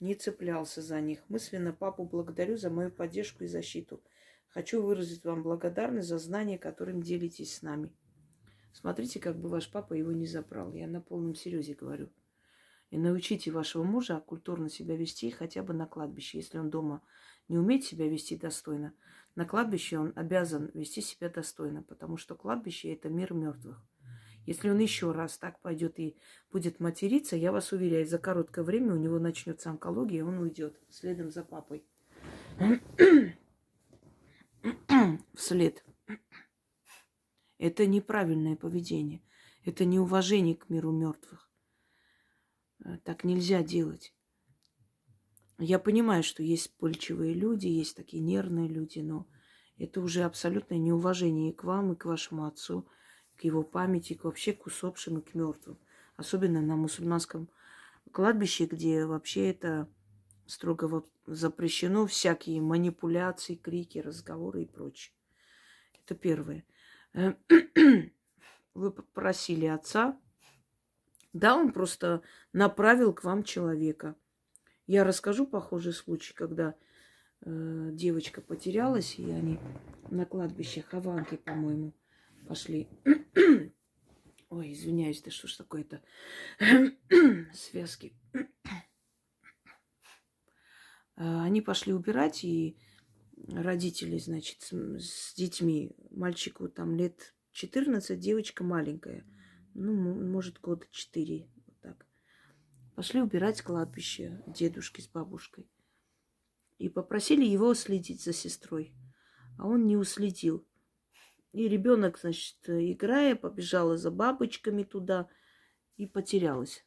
не цеплялся за них. Мысленно папу благодарю за мою поддержку и защиту. Хочу выразить вам благодарность за знания, которым делитесь с нами. Смотрите, как бы ваш папа его не забрал. Я на полном серьезе говорю. И научите вашего мужа культурно себя вести хотя бы на кладбище. Если он дома не умеет себя вести достойно, на кладбище он обязан вести себя достойно, потому что кладбище – это мир мертвых. Если он еще раз так пойдет и будет материться, я вас уверяю, за короткое время у него начнется онкология, и он уйдет следом за папой. Вслед. Это неправильное поведение. Это неуважение к миру мертвых. Так нельзя делать. Я понимаю, что есть вспыльчивые люди, есть такие нервные люди, но это уже абсолютное неуважение и к вам, и к вашему отцу, к его памяти, вообще к усопшим и к мертвым. Особенно на мусульманском кладбище, где вообще это строго запрещено, всякие манипуляции, крики, разговоры и прочее. Это первое. Вы попросили отца. Да, он просто направил к вам человека. Я расскажу похожий случай, когда девочка потерялась, и они на кладбище Хованки, по-моему, пошли. Ой, извиняюсь, да что ж такое-то? Связки. Они пошли убирать, и родители, значит, с детьми. Мальчику там лет 14, девочка маленькая. Ну, может, года 4. Вот так. Пошли убирать кладбище дедушки с бабушкой. И попросили его следить за сестрой. А он не уследил. И ребенок, значит, играя, побежала за бабочками туда и потерялась.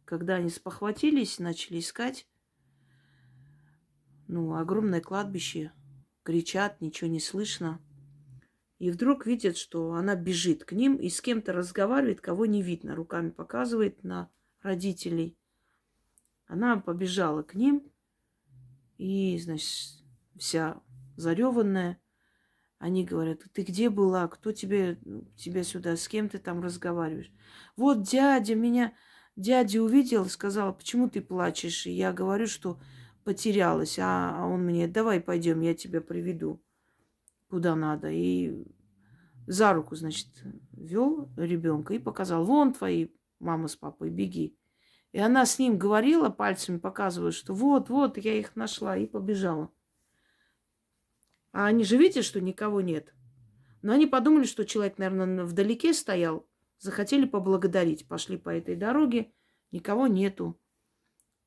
Когда они спохватились, начали искать, огромное кладбище, кричат, ничего не слышно. И вдруг видят, что она бежит к ним и с кем-то разговаривает, кого не видно, руками показывает на родителей. Она побежала к ним и, значит, вся зареванная. Они говорят: ты где была? Кто тебя сюда? С кем ты там разговариваешь? Вот дядя увидел, сказал: почему ты плачешь? И я говорю, что потерялась. А он мне: давай пойдем, я тебя приведу куда надо. И за руку, значит, вел ребенка и показал: вон твои мама с папой, беги. И она с ним говорила, пальцами показывая, что вот, я их нашла, и побежала. А они же видят, что никого нет. Но они подумали, что человек, наверное, вдалеке стоял, захотели поблагодарить. Пошли по этой дороге, никого нету.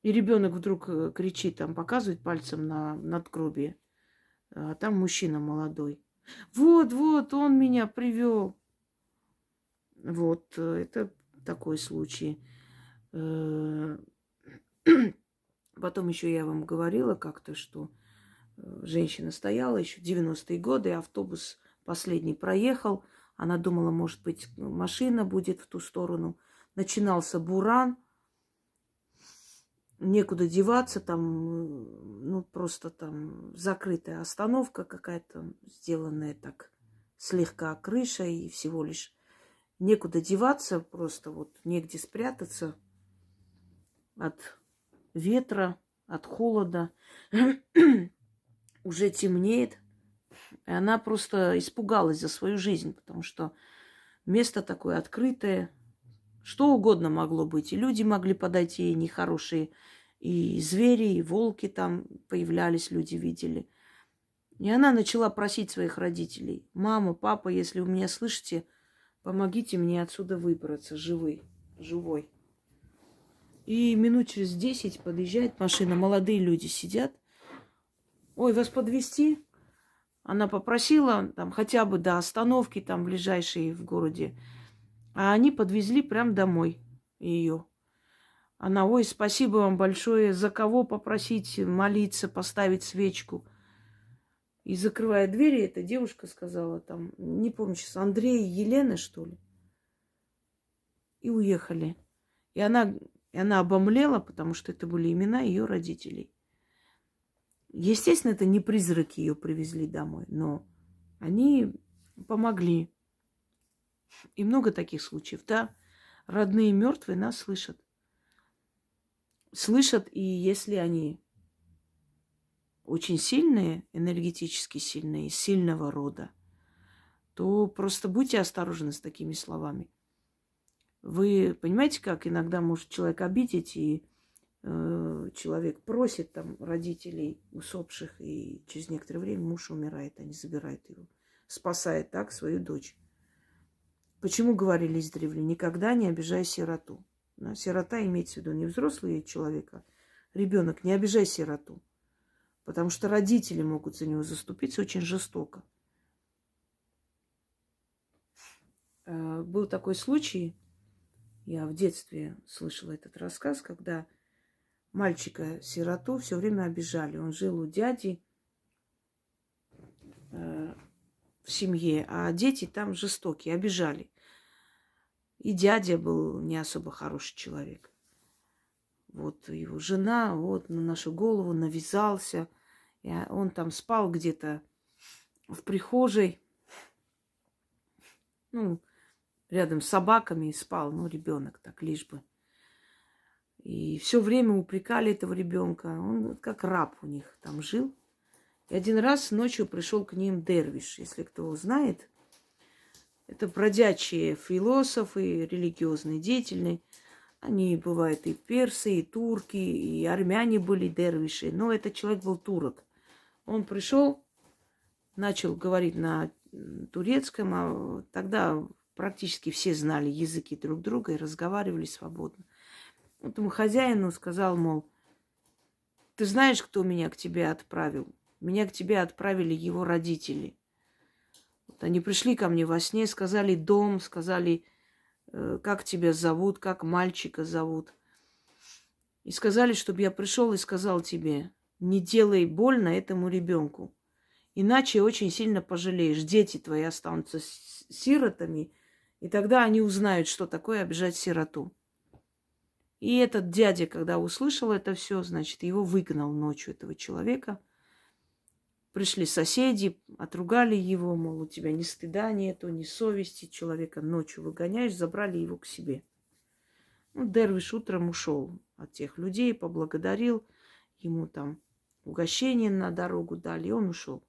И ребенок вдруг кричит, там показывает пальцем на надгробие. А там мужчина молодой. Вот, он меня привел. Вот, это такой случай. Потом еще я вам говорила как-то, что женщина стояла еще 90-е годы, автобус последний проехал. Она думала, может быть, машина будет в ту сторону. Начинался буран. Некуда деваться, там, просто там закрытая остановка какая-то, сделанная так слегка крыша, и всего лишь некуда деваться, просто вот негде спрятаться от ветра, от холода. Уже темнеет. И она просто испугалась за свою жизнь, потому что место такое открытое. Что угодно могло быть. И люди могли подойти нехорошие, и звери, и волки там появлялись, люди видели. И она начала просить своих родителей: мама, папа, если вы меня слышите, помогите мне отсюда выбраться живой. И минут через 10 подъезжает машина, молодые люди сидят. Ой, вас подвезти? Она попросила там хотя бы до остановки, там ближайшей в городе. А они подвезли прямо домой ее. Она: ой, спасибо вам большое, за кого попросить молиться, поставить свечку. И закрывая двери, эта девушка сказала, там, не помню сейчас, Андрей и Елена, что ли. И уехали. И она обомлела, потому что это были имена ее родителей. Естественно, это не призраки ее привезли домой, но они помогли. И много таких случаев, да. Родные и мертвые нас слышат. Слышат, и если они очень сильные, энергетически сильные, сильного рода, то просто будьте осторожны с такими словами. Вы понимаете, как иногда может человек обидеть, и человек просит там родителей усопших, и через некоторое время муж умирает, они забирают его, спасает так свою дочь. Почему говорили издревле: никогда не обижай сироту? Сирота имеется в виду не взрослый человек, а ребенок. Не обижай сироту, потому что родители могут за него заступиться очень жестоко. Был такой случай, я в детстве слышала этот рассказ, когда мальчика-сироту все время обижали. Он жил у дяди в семье, а дети там жестокие, обижали. И дядя был не особо хороший человек. Вот его жена вот на нашу голову навязался. И он там спал где-то в прихожей, рядом с собаками спал, ребенок так лишь бы. И все время упрекали этого ребенка. Он как раб у них там жил. И один раз ночью пришел к ним дервиш, если кто знает. Это бродячие философы, религиозные деятели. Они бывают и персы, и турки, и армяне были дервиши. Но этот человек был турок. Он пришел, начал говорить на турецком, а тогда практически все знали языки друг друга и разговаривали свободно. Этому хозяину сказал, мол, ты знаешь, кто меня к тебе отправил? Меня к тебе отправили его родители. Вот они пришли ко мне во сне, сказали дом, сказали, как тебя зовут, как мальчика зовут. И сказали, чтобы я пришел и сказал тебе, не делай больно этому ребенку. Иначе очень сильно пожалеешь. Дети твои останутся сиротами, и тогда они узнают, что такое обижать сироту. И этот дядя, когда услышал это все, значит, его выгнал ночью, этого человека. Пришли соседи, отругали его, мол, у тебя ни стыда нету, ни совести. Человека ночью выгоняешь, забрали его к себе. Ну, дервиш утром ушел от тех людей, поблагодарил. Ему там угощение на дорогу дали, и он ушел.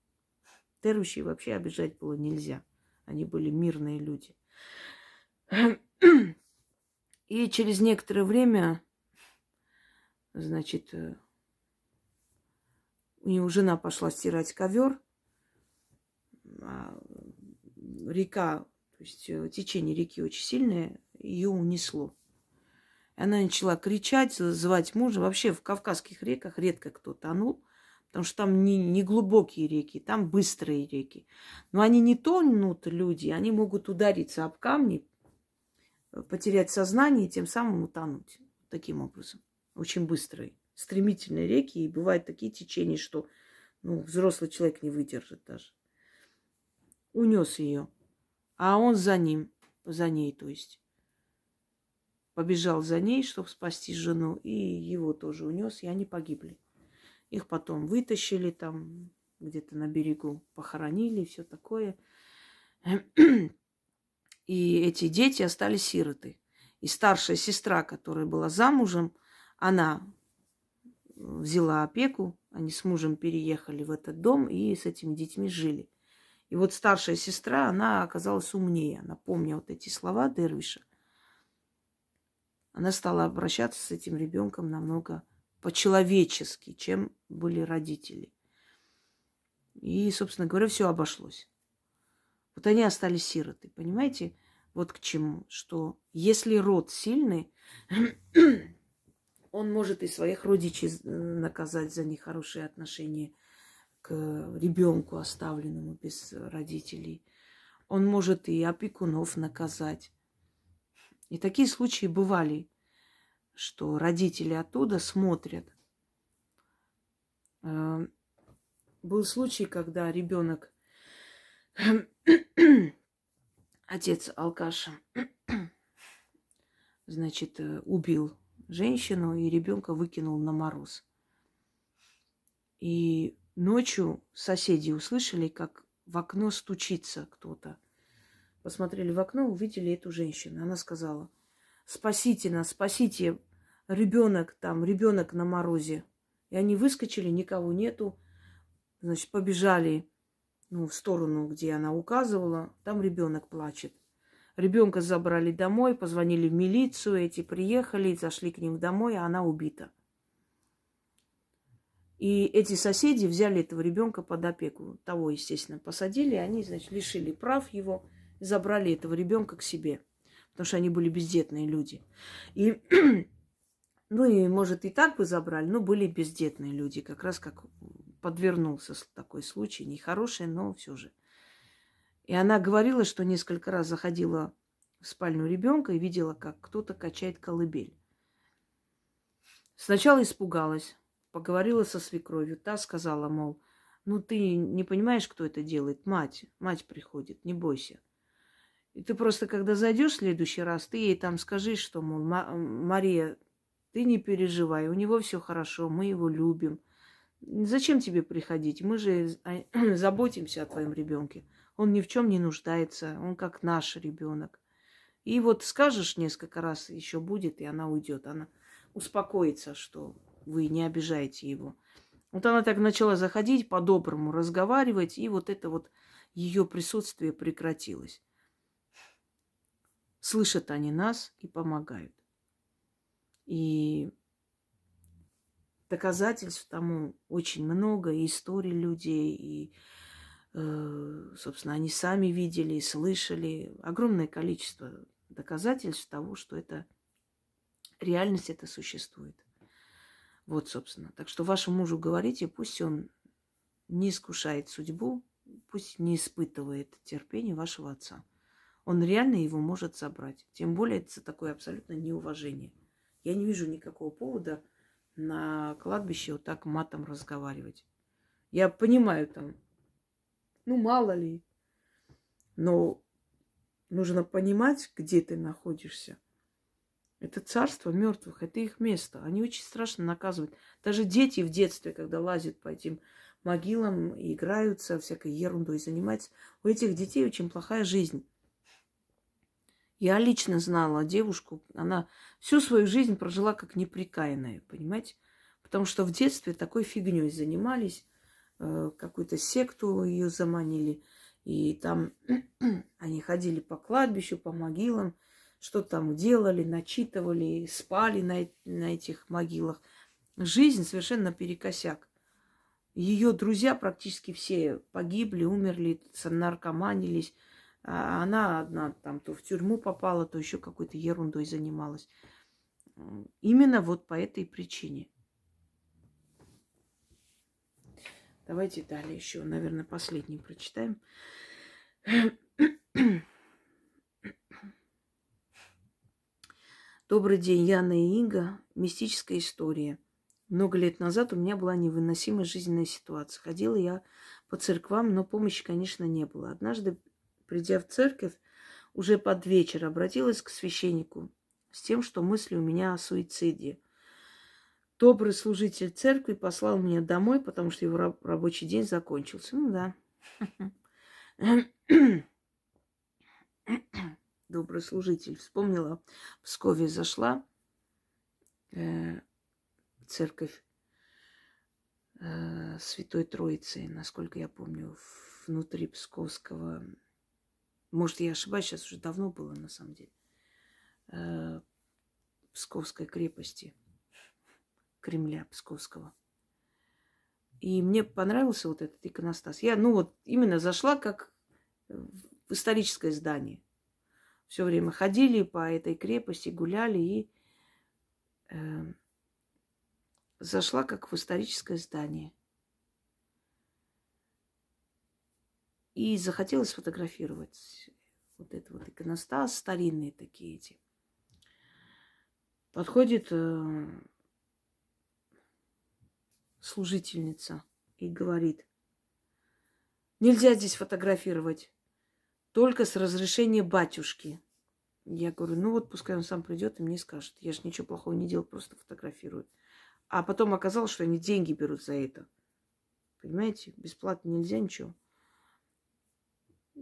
Дервишей вообще обижать было нельзя. Они были мирные люди. И через некоторое время, значит, у него жена пошла стирать ковер. А река, то есть течение реки очень сильное, ее унесло. Она начала кричать, звать мужа. Вообще в Кавказских реках редко кто тонул, потому что там не глубокие реки, там быстрые реки. Но они не тонут, люди, они могут удариться об камни, потерять сознание и тем самым утонуть. Таким образом. Очень быстрые, стремительные реки. И бывают такие течения, что взрослый человек не выдержит даже. Унес ее. А он за ним, за ней, то есть. Побежал за ней, чтобы спасти жену. И его тоже унес, и они погибли. Их потом вытащили там где-то на берегу, похоронили, все такое. И эти дети остались сироты. И старшая сестра, которая была замужем, она взяла опеку. Они с мужем переехали в этот дом и с этими детьми жили. И вот старшая сестра, она оказалась умнее. Она, помня вот эти слова дервиша, она стала обращаться с этим ребенком намного по-человечески, чем были родители. И, собственно говоря, все обошлось. Вот они остались сироты, понимаете? Вот к чему. Что если род сильный, он может и своих родичей наказать за нехорошие отношения к ребенку, оставленному без родителей. Он может и опекунов наказать. И такие случаи бывали, что родители оттуда смотрят. Был случай, когда ребенок, отец алкаш, значит, убил женщину и ребенка выкинул на мороз. И ночью соседи услышали, как в окно стучится кто-то. Посмотрели в окно, увидели эту женщину. Она сказала: спасите нас, спасите, ребенок на морозе. И они выскочили, никого нету. Значит, побежали в сторону, где она указывала. Там ребенок плачет. Ребенка забрали домой, позвонили в милицию, эти приехали, зашли к ним домой, а она убита. И эти соседи взяли этого ребенка под опеку. Того, естественно, посадили, они, значит, лишили прав его, забрали этого ребенка к себе. Потому что они были бездетные люди. И, и, может, и так бы забрали, но были бездетные люди. Как раз как подвернулся такой случай. Нехороший, но все же. И она говорила, что несколько раз заходила в спальню ребенка и видела, как кто-то качает колыбель. Сначала испугалась, поговорила со свекровью. Та сказала, мол, ты не понимаешь, кто это делает? Мать приходит, не бойся. И ты просто, когда зайдешь в следующий раз, ты ей там скажи, что, мол, Мария, ты не переживай, у него все хорошо, мы его любим. Зачем тебе приходить? Мы же заботимся о твоем ребенке. Он ни в чем не нуждается, он как наш ребенок. И вот скажешь несколько раз, еще будет, и она уйдет. Она успокоится, что вы не обижаете его. Вот она так начала заходить, по-доброму разговаривать, и вот это вот ее присутствие прекратилось. Слышат они нас и помогают. И доказательств тому очень много, и историй людей, и, собственно, они сами видели, слышали. Огромное количество доказательств того, что это реальность, это существует. Вот, собственно. Так что вашему мужу говорите, пусть он не искушает судьбу, пусть не испытывает терпения вашего отца. Он реально его может забрать. Тем более это такое абсолютно неуважение. Я не вижу никакого повода на кладбище вот так матом разговаривать. Я понимаю там, ну мало ли, но нужно понимать, где ты находишься. Это царство мертвых, это их место. Они очень страшно наказывают. Даже дети в детстве, когда лазят по этим могилам, играются, всякой ерундой занимаются, у этих детей очень плохая жизнь. Я лично знала девушку, она всю свою жизнь прожила как неприкаянная, понимаете? Потому что в детстве такой фигней занимались, какую-то секту ее заманили, и там они ходили по кладбищу, по могилам, что там делали, начитывали, спали на этих могилах. Жизнь совершенно наперекосяк. Ее друзья практически все погибли, умерли, наркоманились. А она одна там то в тюрьму попала, то еще какой-то ерундой занималась. Именно вот по этой причине. Давайте далее еще, наверное, последний прочитаем. Добрый день, Яна и Инга. Мистическая история. Много лет назад у меня была невыносимая жизненная ситуация. Ходила я по церквам, но помощи, конечно, не было. Однажды, придя в церковь, уже под вечер обратилась к священнику с тем, что мысли у меня о суициде. Добрый служитель церкви послал меня домой, потому что его рабочий день закончился. Ну да. Добрый служитель. Вспомнила, в Пскове зашла церковь Святой Троицы, насколько я помню, внутри Псковского. Может, я ошибаюсь, сейчас уже давно было, на самом деле. Псковской крепости. Кремля Псковского. И мне понравился вот этот иконостас. Я, именно зашла как в историческое здание. Все время ходили по этой крепости, гуляли и зашла как в историческое здание. И захотелось сфотографировать вот этот вот иконостас, старинные такие эти. Подходит служительница и говорит: нельзя здесь фотографировать, только с разрешения батюшки. Я говорю, пускай он сам придет и мне скажет. Я же ничего плохого не делал, просто фотографирую. А потом оказалось, что они деньги берут за это. Понимаете? Бесплатно нельзя ничего.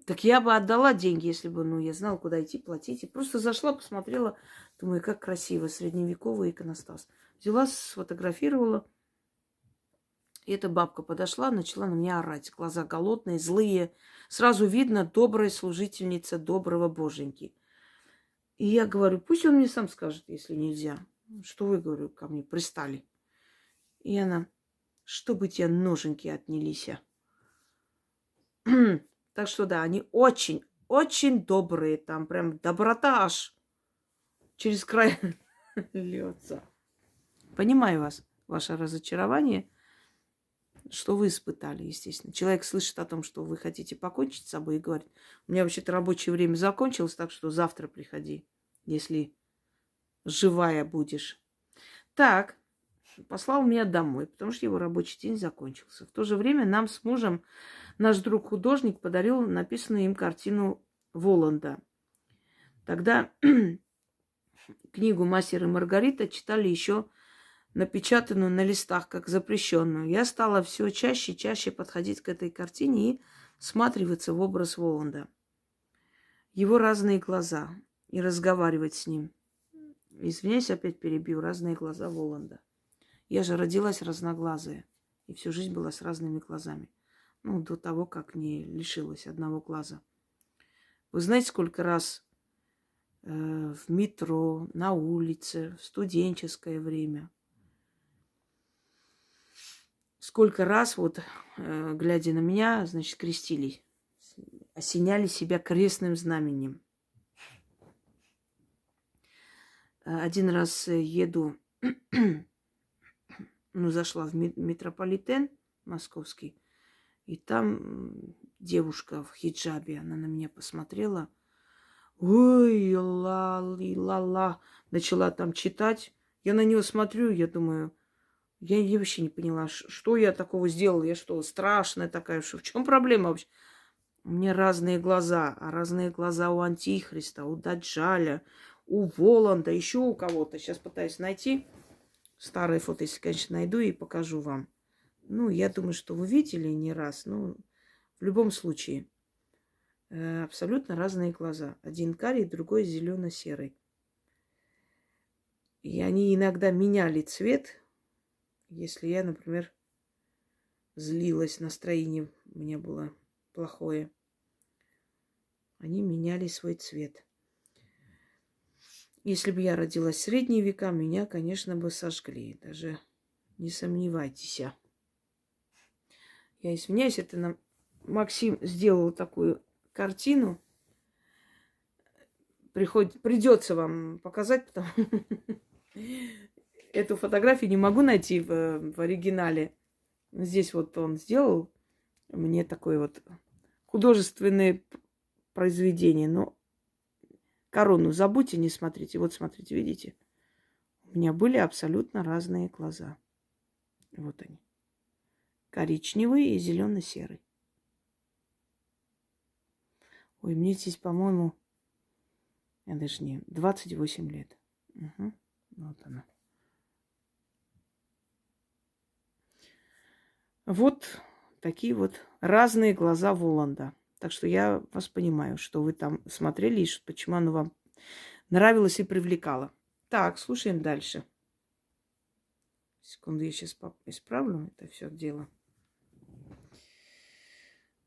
Так я бы отдала деньги, если бы, я знала, куда идти, платить. И просто зашла, посмотрела, думаю, как красиво, средневековый иконостас. Взяла, сфотографировала. И эта бабка подошла, начала на меня орать. Глаза голодные, злые. Сразу видно, добрая служительница доброго боженьки. И я говорю, пусть он мне сам скажет, если нельзя. Что вы, говорю, ко мне пристали? И она, чтобы тебе ноженьки отнялись. Так что да, они очень, очень добрые. Там прям доброта аж через край льется. Понимаю вас, ваше разочарование, что вы испытали, естественно. Человек слышит о том, что вы хотите покончить с собой и говорит, у меня вообще-то рабочее время закончилось, так что завтра приходи, если живая будешь. Так, послал меня домой, потому что его рабочий день закончился. В то же время нам с мужем наш друг-художник подарил написанную им картину Воланда. Тогда книгу «Мастер и Маргарита» читали еще напечатанную на листах, как запрещенную. Я стала все чаще и чаще подходить к этой картине и всматриваться в образ Воланда. Его разные глаза. И разговаривать с ним. Извиняюсь, опять перебью. Разные глаза Воланда. Я же родилась разноглазая. И всю жизнь была с разными глазами. До того, как не лишилась одного глаза. Вы знаете, сколько раз в метро, на улице, в студенческое время. Сколько раз, вот, глядя на меня, значит, крестились, осеняли себя крестным знаменем. Один раз еду, зашла в метрополитен московский, и там девушка в хиджабе, она на меня посмотрела. Ой, ла-ли-ла-ла. Начала там читать. Я на нее смотрю, я думаю, я вообще не поняла, что я такого сделала. Я что, страшная такая? Что, в чем проблема вообще? У меня разные глаза. А разные глаза у Антихриста, у Даджаля, у Воланда, еще у кого-то. Сейчас пытаюсь найти старые фото, если, конечно, найду и покажу вам. Я думаю, что вы видели не раз. В любом случае, абсолютно разные глаза. Один карий, другой зелено-серый. И они иногда меняли цвет. Если я, например, злилась, настроение у меня было плохое, они меняли свой цвет. Если бы я родилась в средние века, меня, конечно, бы сожгли. Даже не сомневайтесь. Я извиняюсь, это нам Максим сделал такую картину. Придется вам показать, потому эту фотографию не могу найти в оригинале. Здесь вот он сделал мне такое вот художественное произведение. Но корону забудьте, не смотрите. Вот смотрите, видите? У меня были абсолютно разные глаза. Вот они. Коричневый и зелено-серый. Ой, мне здесь, по-моему, я даже не... 28 лет. Угу. Вот она. Вот такие вот разные глаза Воланда. Так что я вас понимаю, что вы там смотрели и почему оно вам нравилось и привлекало. Так, слушаем дальше. Секунду, я сейчас исправлю это все дело.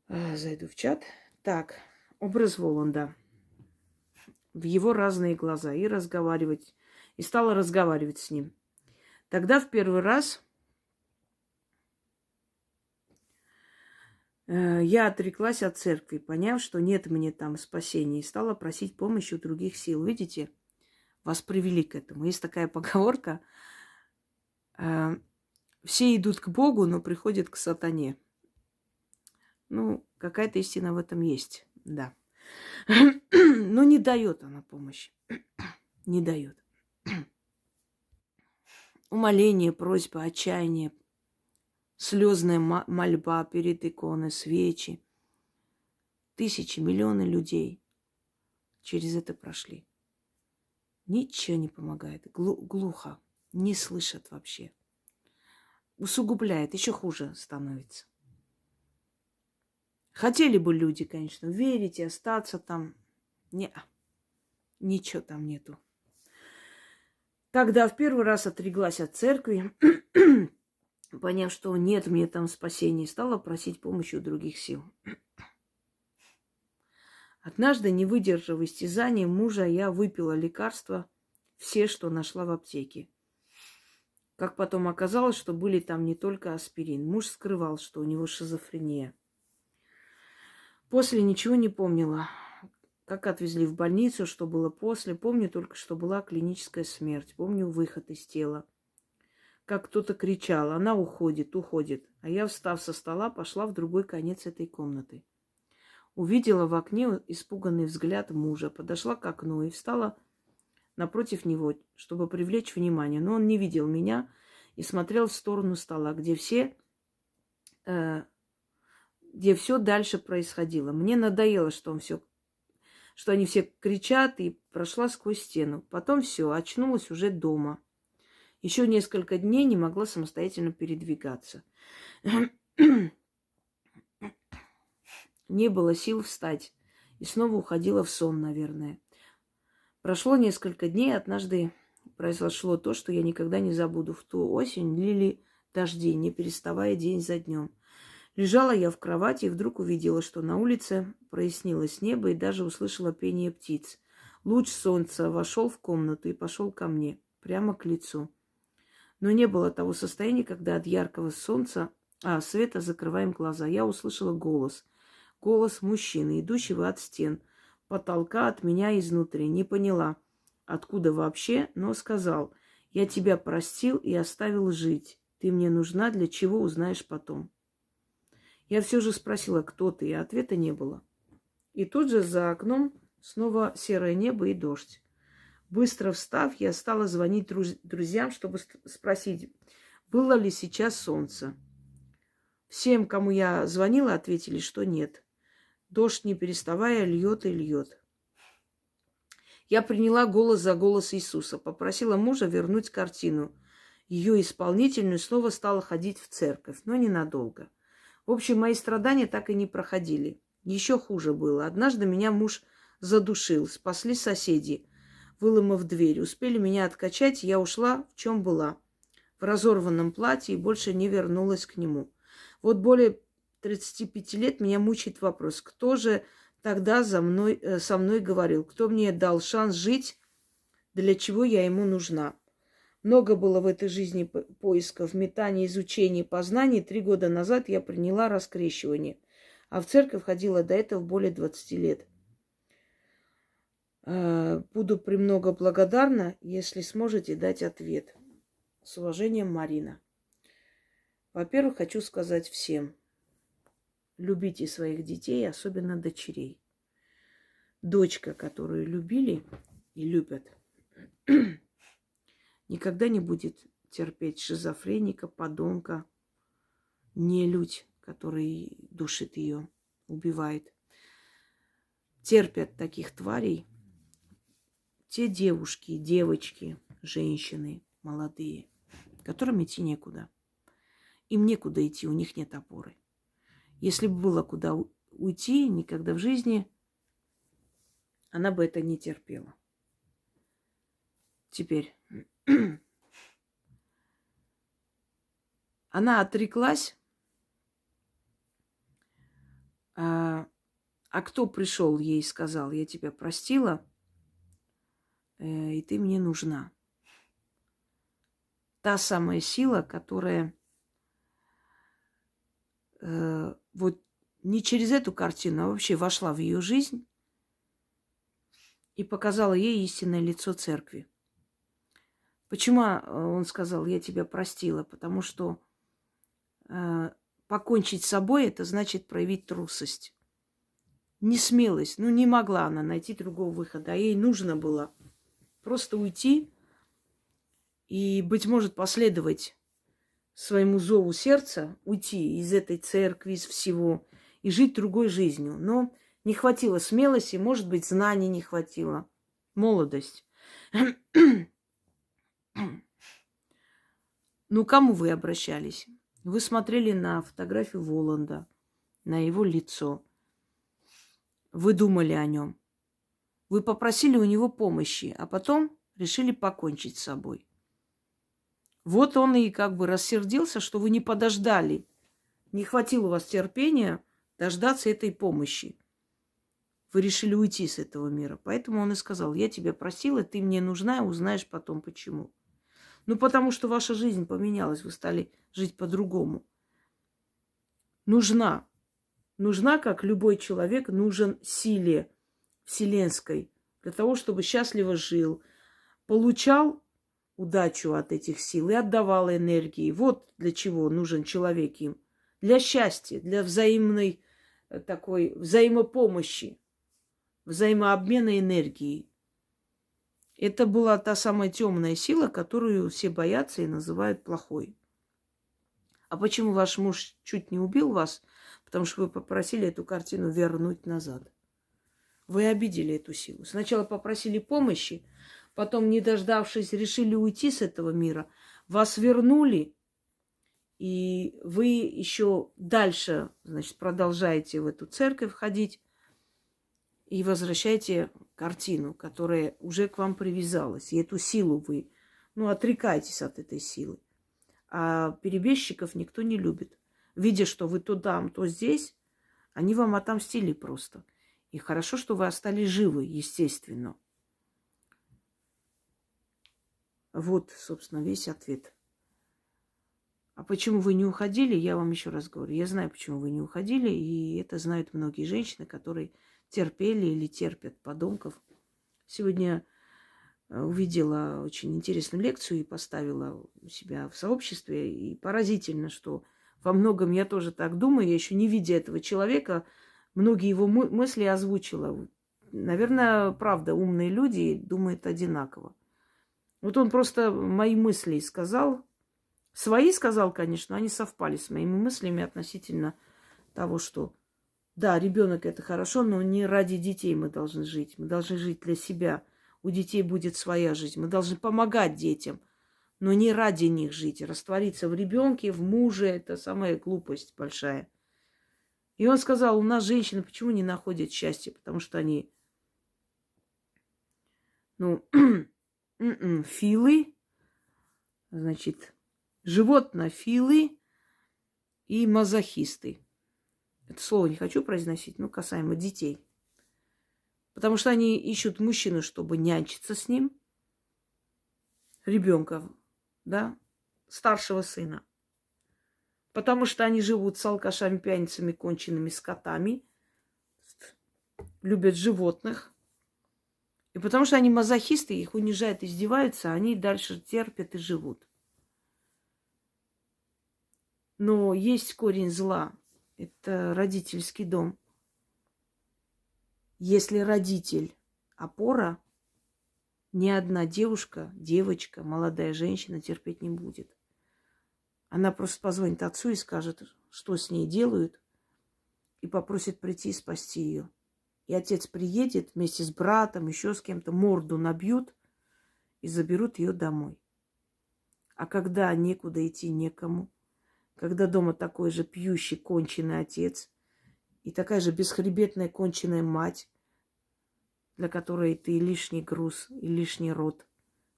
Зайду в чат. Так, образ Воланда. В его разные глаза. И разговаривать. И стала разговаривать с ним. Тогда в первый раз я отреклась от церкви, поняв, что нет мне там спасения, и стала просить помощи у других сил. Видите, вас привели к этому. Есть такая поговорка. Все идут к Богу, но приходят к сатане. Какая-то истина в этом есть, да. Но не дает она помощи. Не дает. Умоление, просьба, отчаяние, слезная мольба перед иконой, свечи. Тысячи, миллионы людей через это прошли. Ничего не помогает. Глухо. Не слышат вообще. Усугубляет. Еще хуже становится. Хотели бы люди, конечно, верить и остаться там. Ничего там нету. Тогда в первый раз отреклась от церкви, поняв, что нет мне там спасения, стала просить помощи у других сил. Однажды, не выдержав истязания мужа, я выпила лекарства, все, что нашла в аптеке. Как потом оказалось, что были там не только аспирин. Муж скрывал, что у него шизофрения. После ничего не помнила. Как отвезли в больницу, что было после. Помню только, что была клиническая смерть. Помню выход из тела. Как кто-то кричал: она уходит, уходит. А я, встав со стола, пошла в другой конец этой комнаты. Увидела в окне испуганный взгляд мужа. Подошла к окну и встала напротив него, чтобы привлечь внимание. Но он не видел меня и смотрел в сторону стола, где все дальше происходило. Мне надоело, что они все кричат, и прошла сквозь стену. Потом все, очнулась уже дома. Еще несколько дней не могла самостоятельно передвигаться. Не было сил встать. И снова уходила в сон, наверное. Прошло несколько дней. Однажды произошло то, что я никогда не забуду. В ту осень лили дожди, не переставая день за днем. Лежала я в кровати и вдруг увидела, что на улице прояснилось небо, и даже услышала пение птиц. Луч солнца вошел в комнату и пошел ко мне, прямо к лицу. Но не было того состояния, когда от яркого света закрываем глаза. Я услышала голос. Голос мужчины, идущего от стен, потолка, от меня изнутри. Не поняла, откуда вообще, но сказал: я тебя простил и оставил жить. Ты мне нужна, для чего узнаешь потом. Я все же спросила, кто ты, и ответа не было. И тут же за окном снова серое небо и дождь. Быстро встав, я стала звонить друзьям, чтобы спросить, было ли сейчас солнце. Всем, кому я звонила, ответили, что нет. Дождь, не переставая, льет и льет. Я приняла голос за голос Иисуса, попросила мужа вернуть картину. Ее исполнительную снова стала ходить в церковь, но ненадолго. В общем, мои страдания так и не проходили. Еще хуже было. Однажды меня муж задушил, спасли соседи, выломав дверь. Успели меня откачать, и я ушла, в чем была. В разорванном платье и больше не вернулась к нему. Вот более 35 лет меня мучает вопрос, кто же тогда со мной говорил, кто мне дал шанс жить, для чего я ему нужна. Много было в этой жизни поисков, метаний, изучений, познаний. 3 года назад я приняла раскрещивание, а в церковь ходила до этого более 20 лет. Буду премного благодарна, если сможете дать ответ. С уважением, Марина. Во-первых, хочу сказать всем, любите своих детей, особенно дочерей. Дочка, которую любили и любят, никогда не будет терпеть шизофреника, подонка, нелюдь, который душит ее, убивает. Терпят таких тварей те девушки, девочки, женщины молодые, которым идти некуда. Им некуда идти, у них нет опоры. Если бы было куда уйти, никогда в жизни она бы это не терпела. Теперь она отреклась, а кто пришел ей и сказал: я тебя простила, и ты мне нужна. Та самая сила, которая вот не через эту картину, а вообще вошла в ее жизнь и показала ей истинное лицо церкви. Почему он сказал: я тебя простила? Потому что покончить с собой — это значит проявить трусость. Несмелость. Не могла она найти другого выхода. А ей нужно было просто уйти и, быть может, последовать своему зову сердца, уйти из этой церкви, из всего, и жить другой жизнью. Но не хватило смелости, может быть, знаний не хватило. Молодость. Кому вы обращались? Вы смотрели на фотографию Воланда, на его лицо. Вы думали о нем. Вы попросили у него помощи, а потом решили покончить с собой. Вот он и рассердился, что вы не подождали. Не хватило у вас терпения дождаться этой помощи. Вы решили уйти с этого мира. Поэтому он и сказал: я тебя просила, ты мне нужна, узнаешь потом почему. Потому что ваша жизнь поменялась, вы стали жить по-другому. Нужна, как любой человек, нужен силе вселенской для того, чтобы счастливо жил, получал удачу от этих сил и отдавал энергии. Вот для чего нужен человек им. Для счастья, для взаимной такой взаимопомощи, взаимообмена энергией. Это была та самая темная сила, которую все боятся и называют плохой. А почему ваш муж чуть не убил вас? Потому что вы попросили эту картину вернуть назад. Вы обидели эту силу. Сначала попросили помощи, потом, не дождавшись, решили уйти с этого мира. Вас вернули, и вы еще дальше, продолжаете в эту церковь ходить и возвращаете картину, которая уже к вам привязалась. И эту силу вы, отрекаетесь от этой силы. А перебежчиков никто не любит. Видя, что вы то там, то здесь, они вам отомстили просто. И хорошо, что вы остались живы, естественно. Вот, собственно, весь ответ. А почему вы не уходили, я вам еще раз говорю. Я знаю, почему вы не уходили, и это знают многие женщины, которые терпели или терпят подонков. Сегодня увидела очень интересную лекцию и поставила у себя в сообществе. И поразительно, что во многом я тоже так думаю. Я еще не видя этого человека, многие его мысли озвучила. Наверное, правда, умные люди думают одинаково. Вот он просто мои мысли сказал. Свои сказал, конечно, они совпали с моими мыслями относительно того, что да, ребенок это хорошо, но не ради детей мы должны жить. Мы должны жить для себя. У детей будет своя жизнь. Мы должны помогать детям, но не ради них жить. Раствориться в ребенке, в муже – это самая глупость большая. И он сказал, у нас женщины почему не находят счастья? Потому что они, филы, значит, животнофилы и мазохисты. Это слово не хочу произносить, но касаемо детей. Потому что они ищут мужчину, чтобы нянчиться с ним, ребенка, да, старшего сына. Потому что они живут с алкашами, пьяницами, конченными скотами, любят животных. И потому что они мазохисты, их унижают, издеваются, они дальше терпят и живут. Но есть корень зла. Это родительский дом. Если родитель опора, ни одна девушка, девочка, молодая женщина терпеть не будет. Она просто позвонит отцу и скажет, что с ней делают, и попросит прийти и спасти ее. И отец приедет вместе с братом, еще с кем-то, морду набьют и заберут ее домой. А когда некуда идти, некому, когда дома такой же пьющий, конченый отец и такая же бесхребетная, конченая мать, для которой ты лишний груз и лишний род,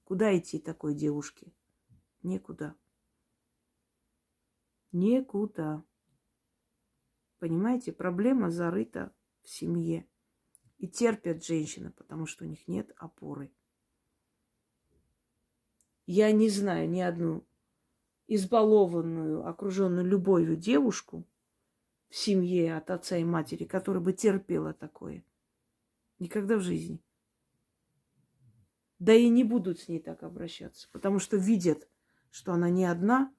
куда идти такой девушке? Некуда. Некуда. Понимаете, проблема зарыта в семье. И терпят женщины, потому что у них нет опоры. Я не знаю ни одну избалованную, окруженную любовью девушку в семье от отца и матери, которая бы терпела такое. Никогда в жизни. Да и не будут с ней так обращаться, потому что видят, что она не одна,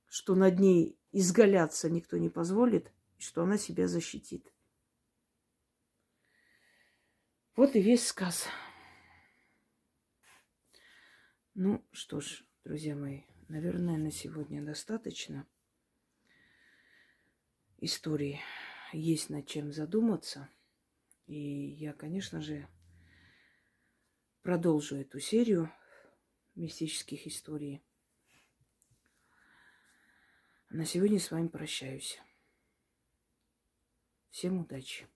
что над ней изгаляться никто не позволит, и что она себя защитит. Вот и весь сказ. Ну что ж, друзья мои, наверное, на сегодня достаточно истории. Есть над чем задуматься. И я, конечно же, продолжу эту серию мистических историй. На сегодня с вами прощаюсь. Всем удачи!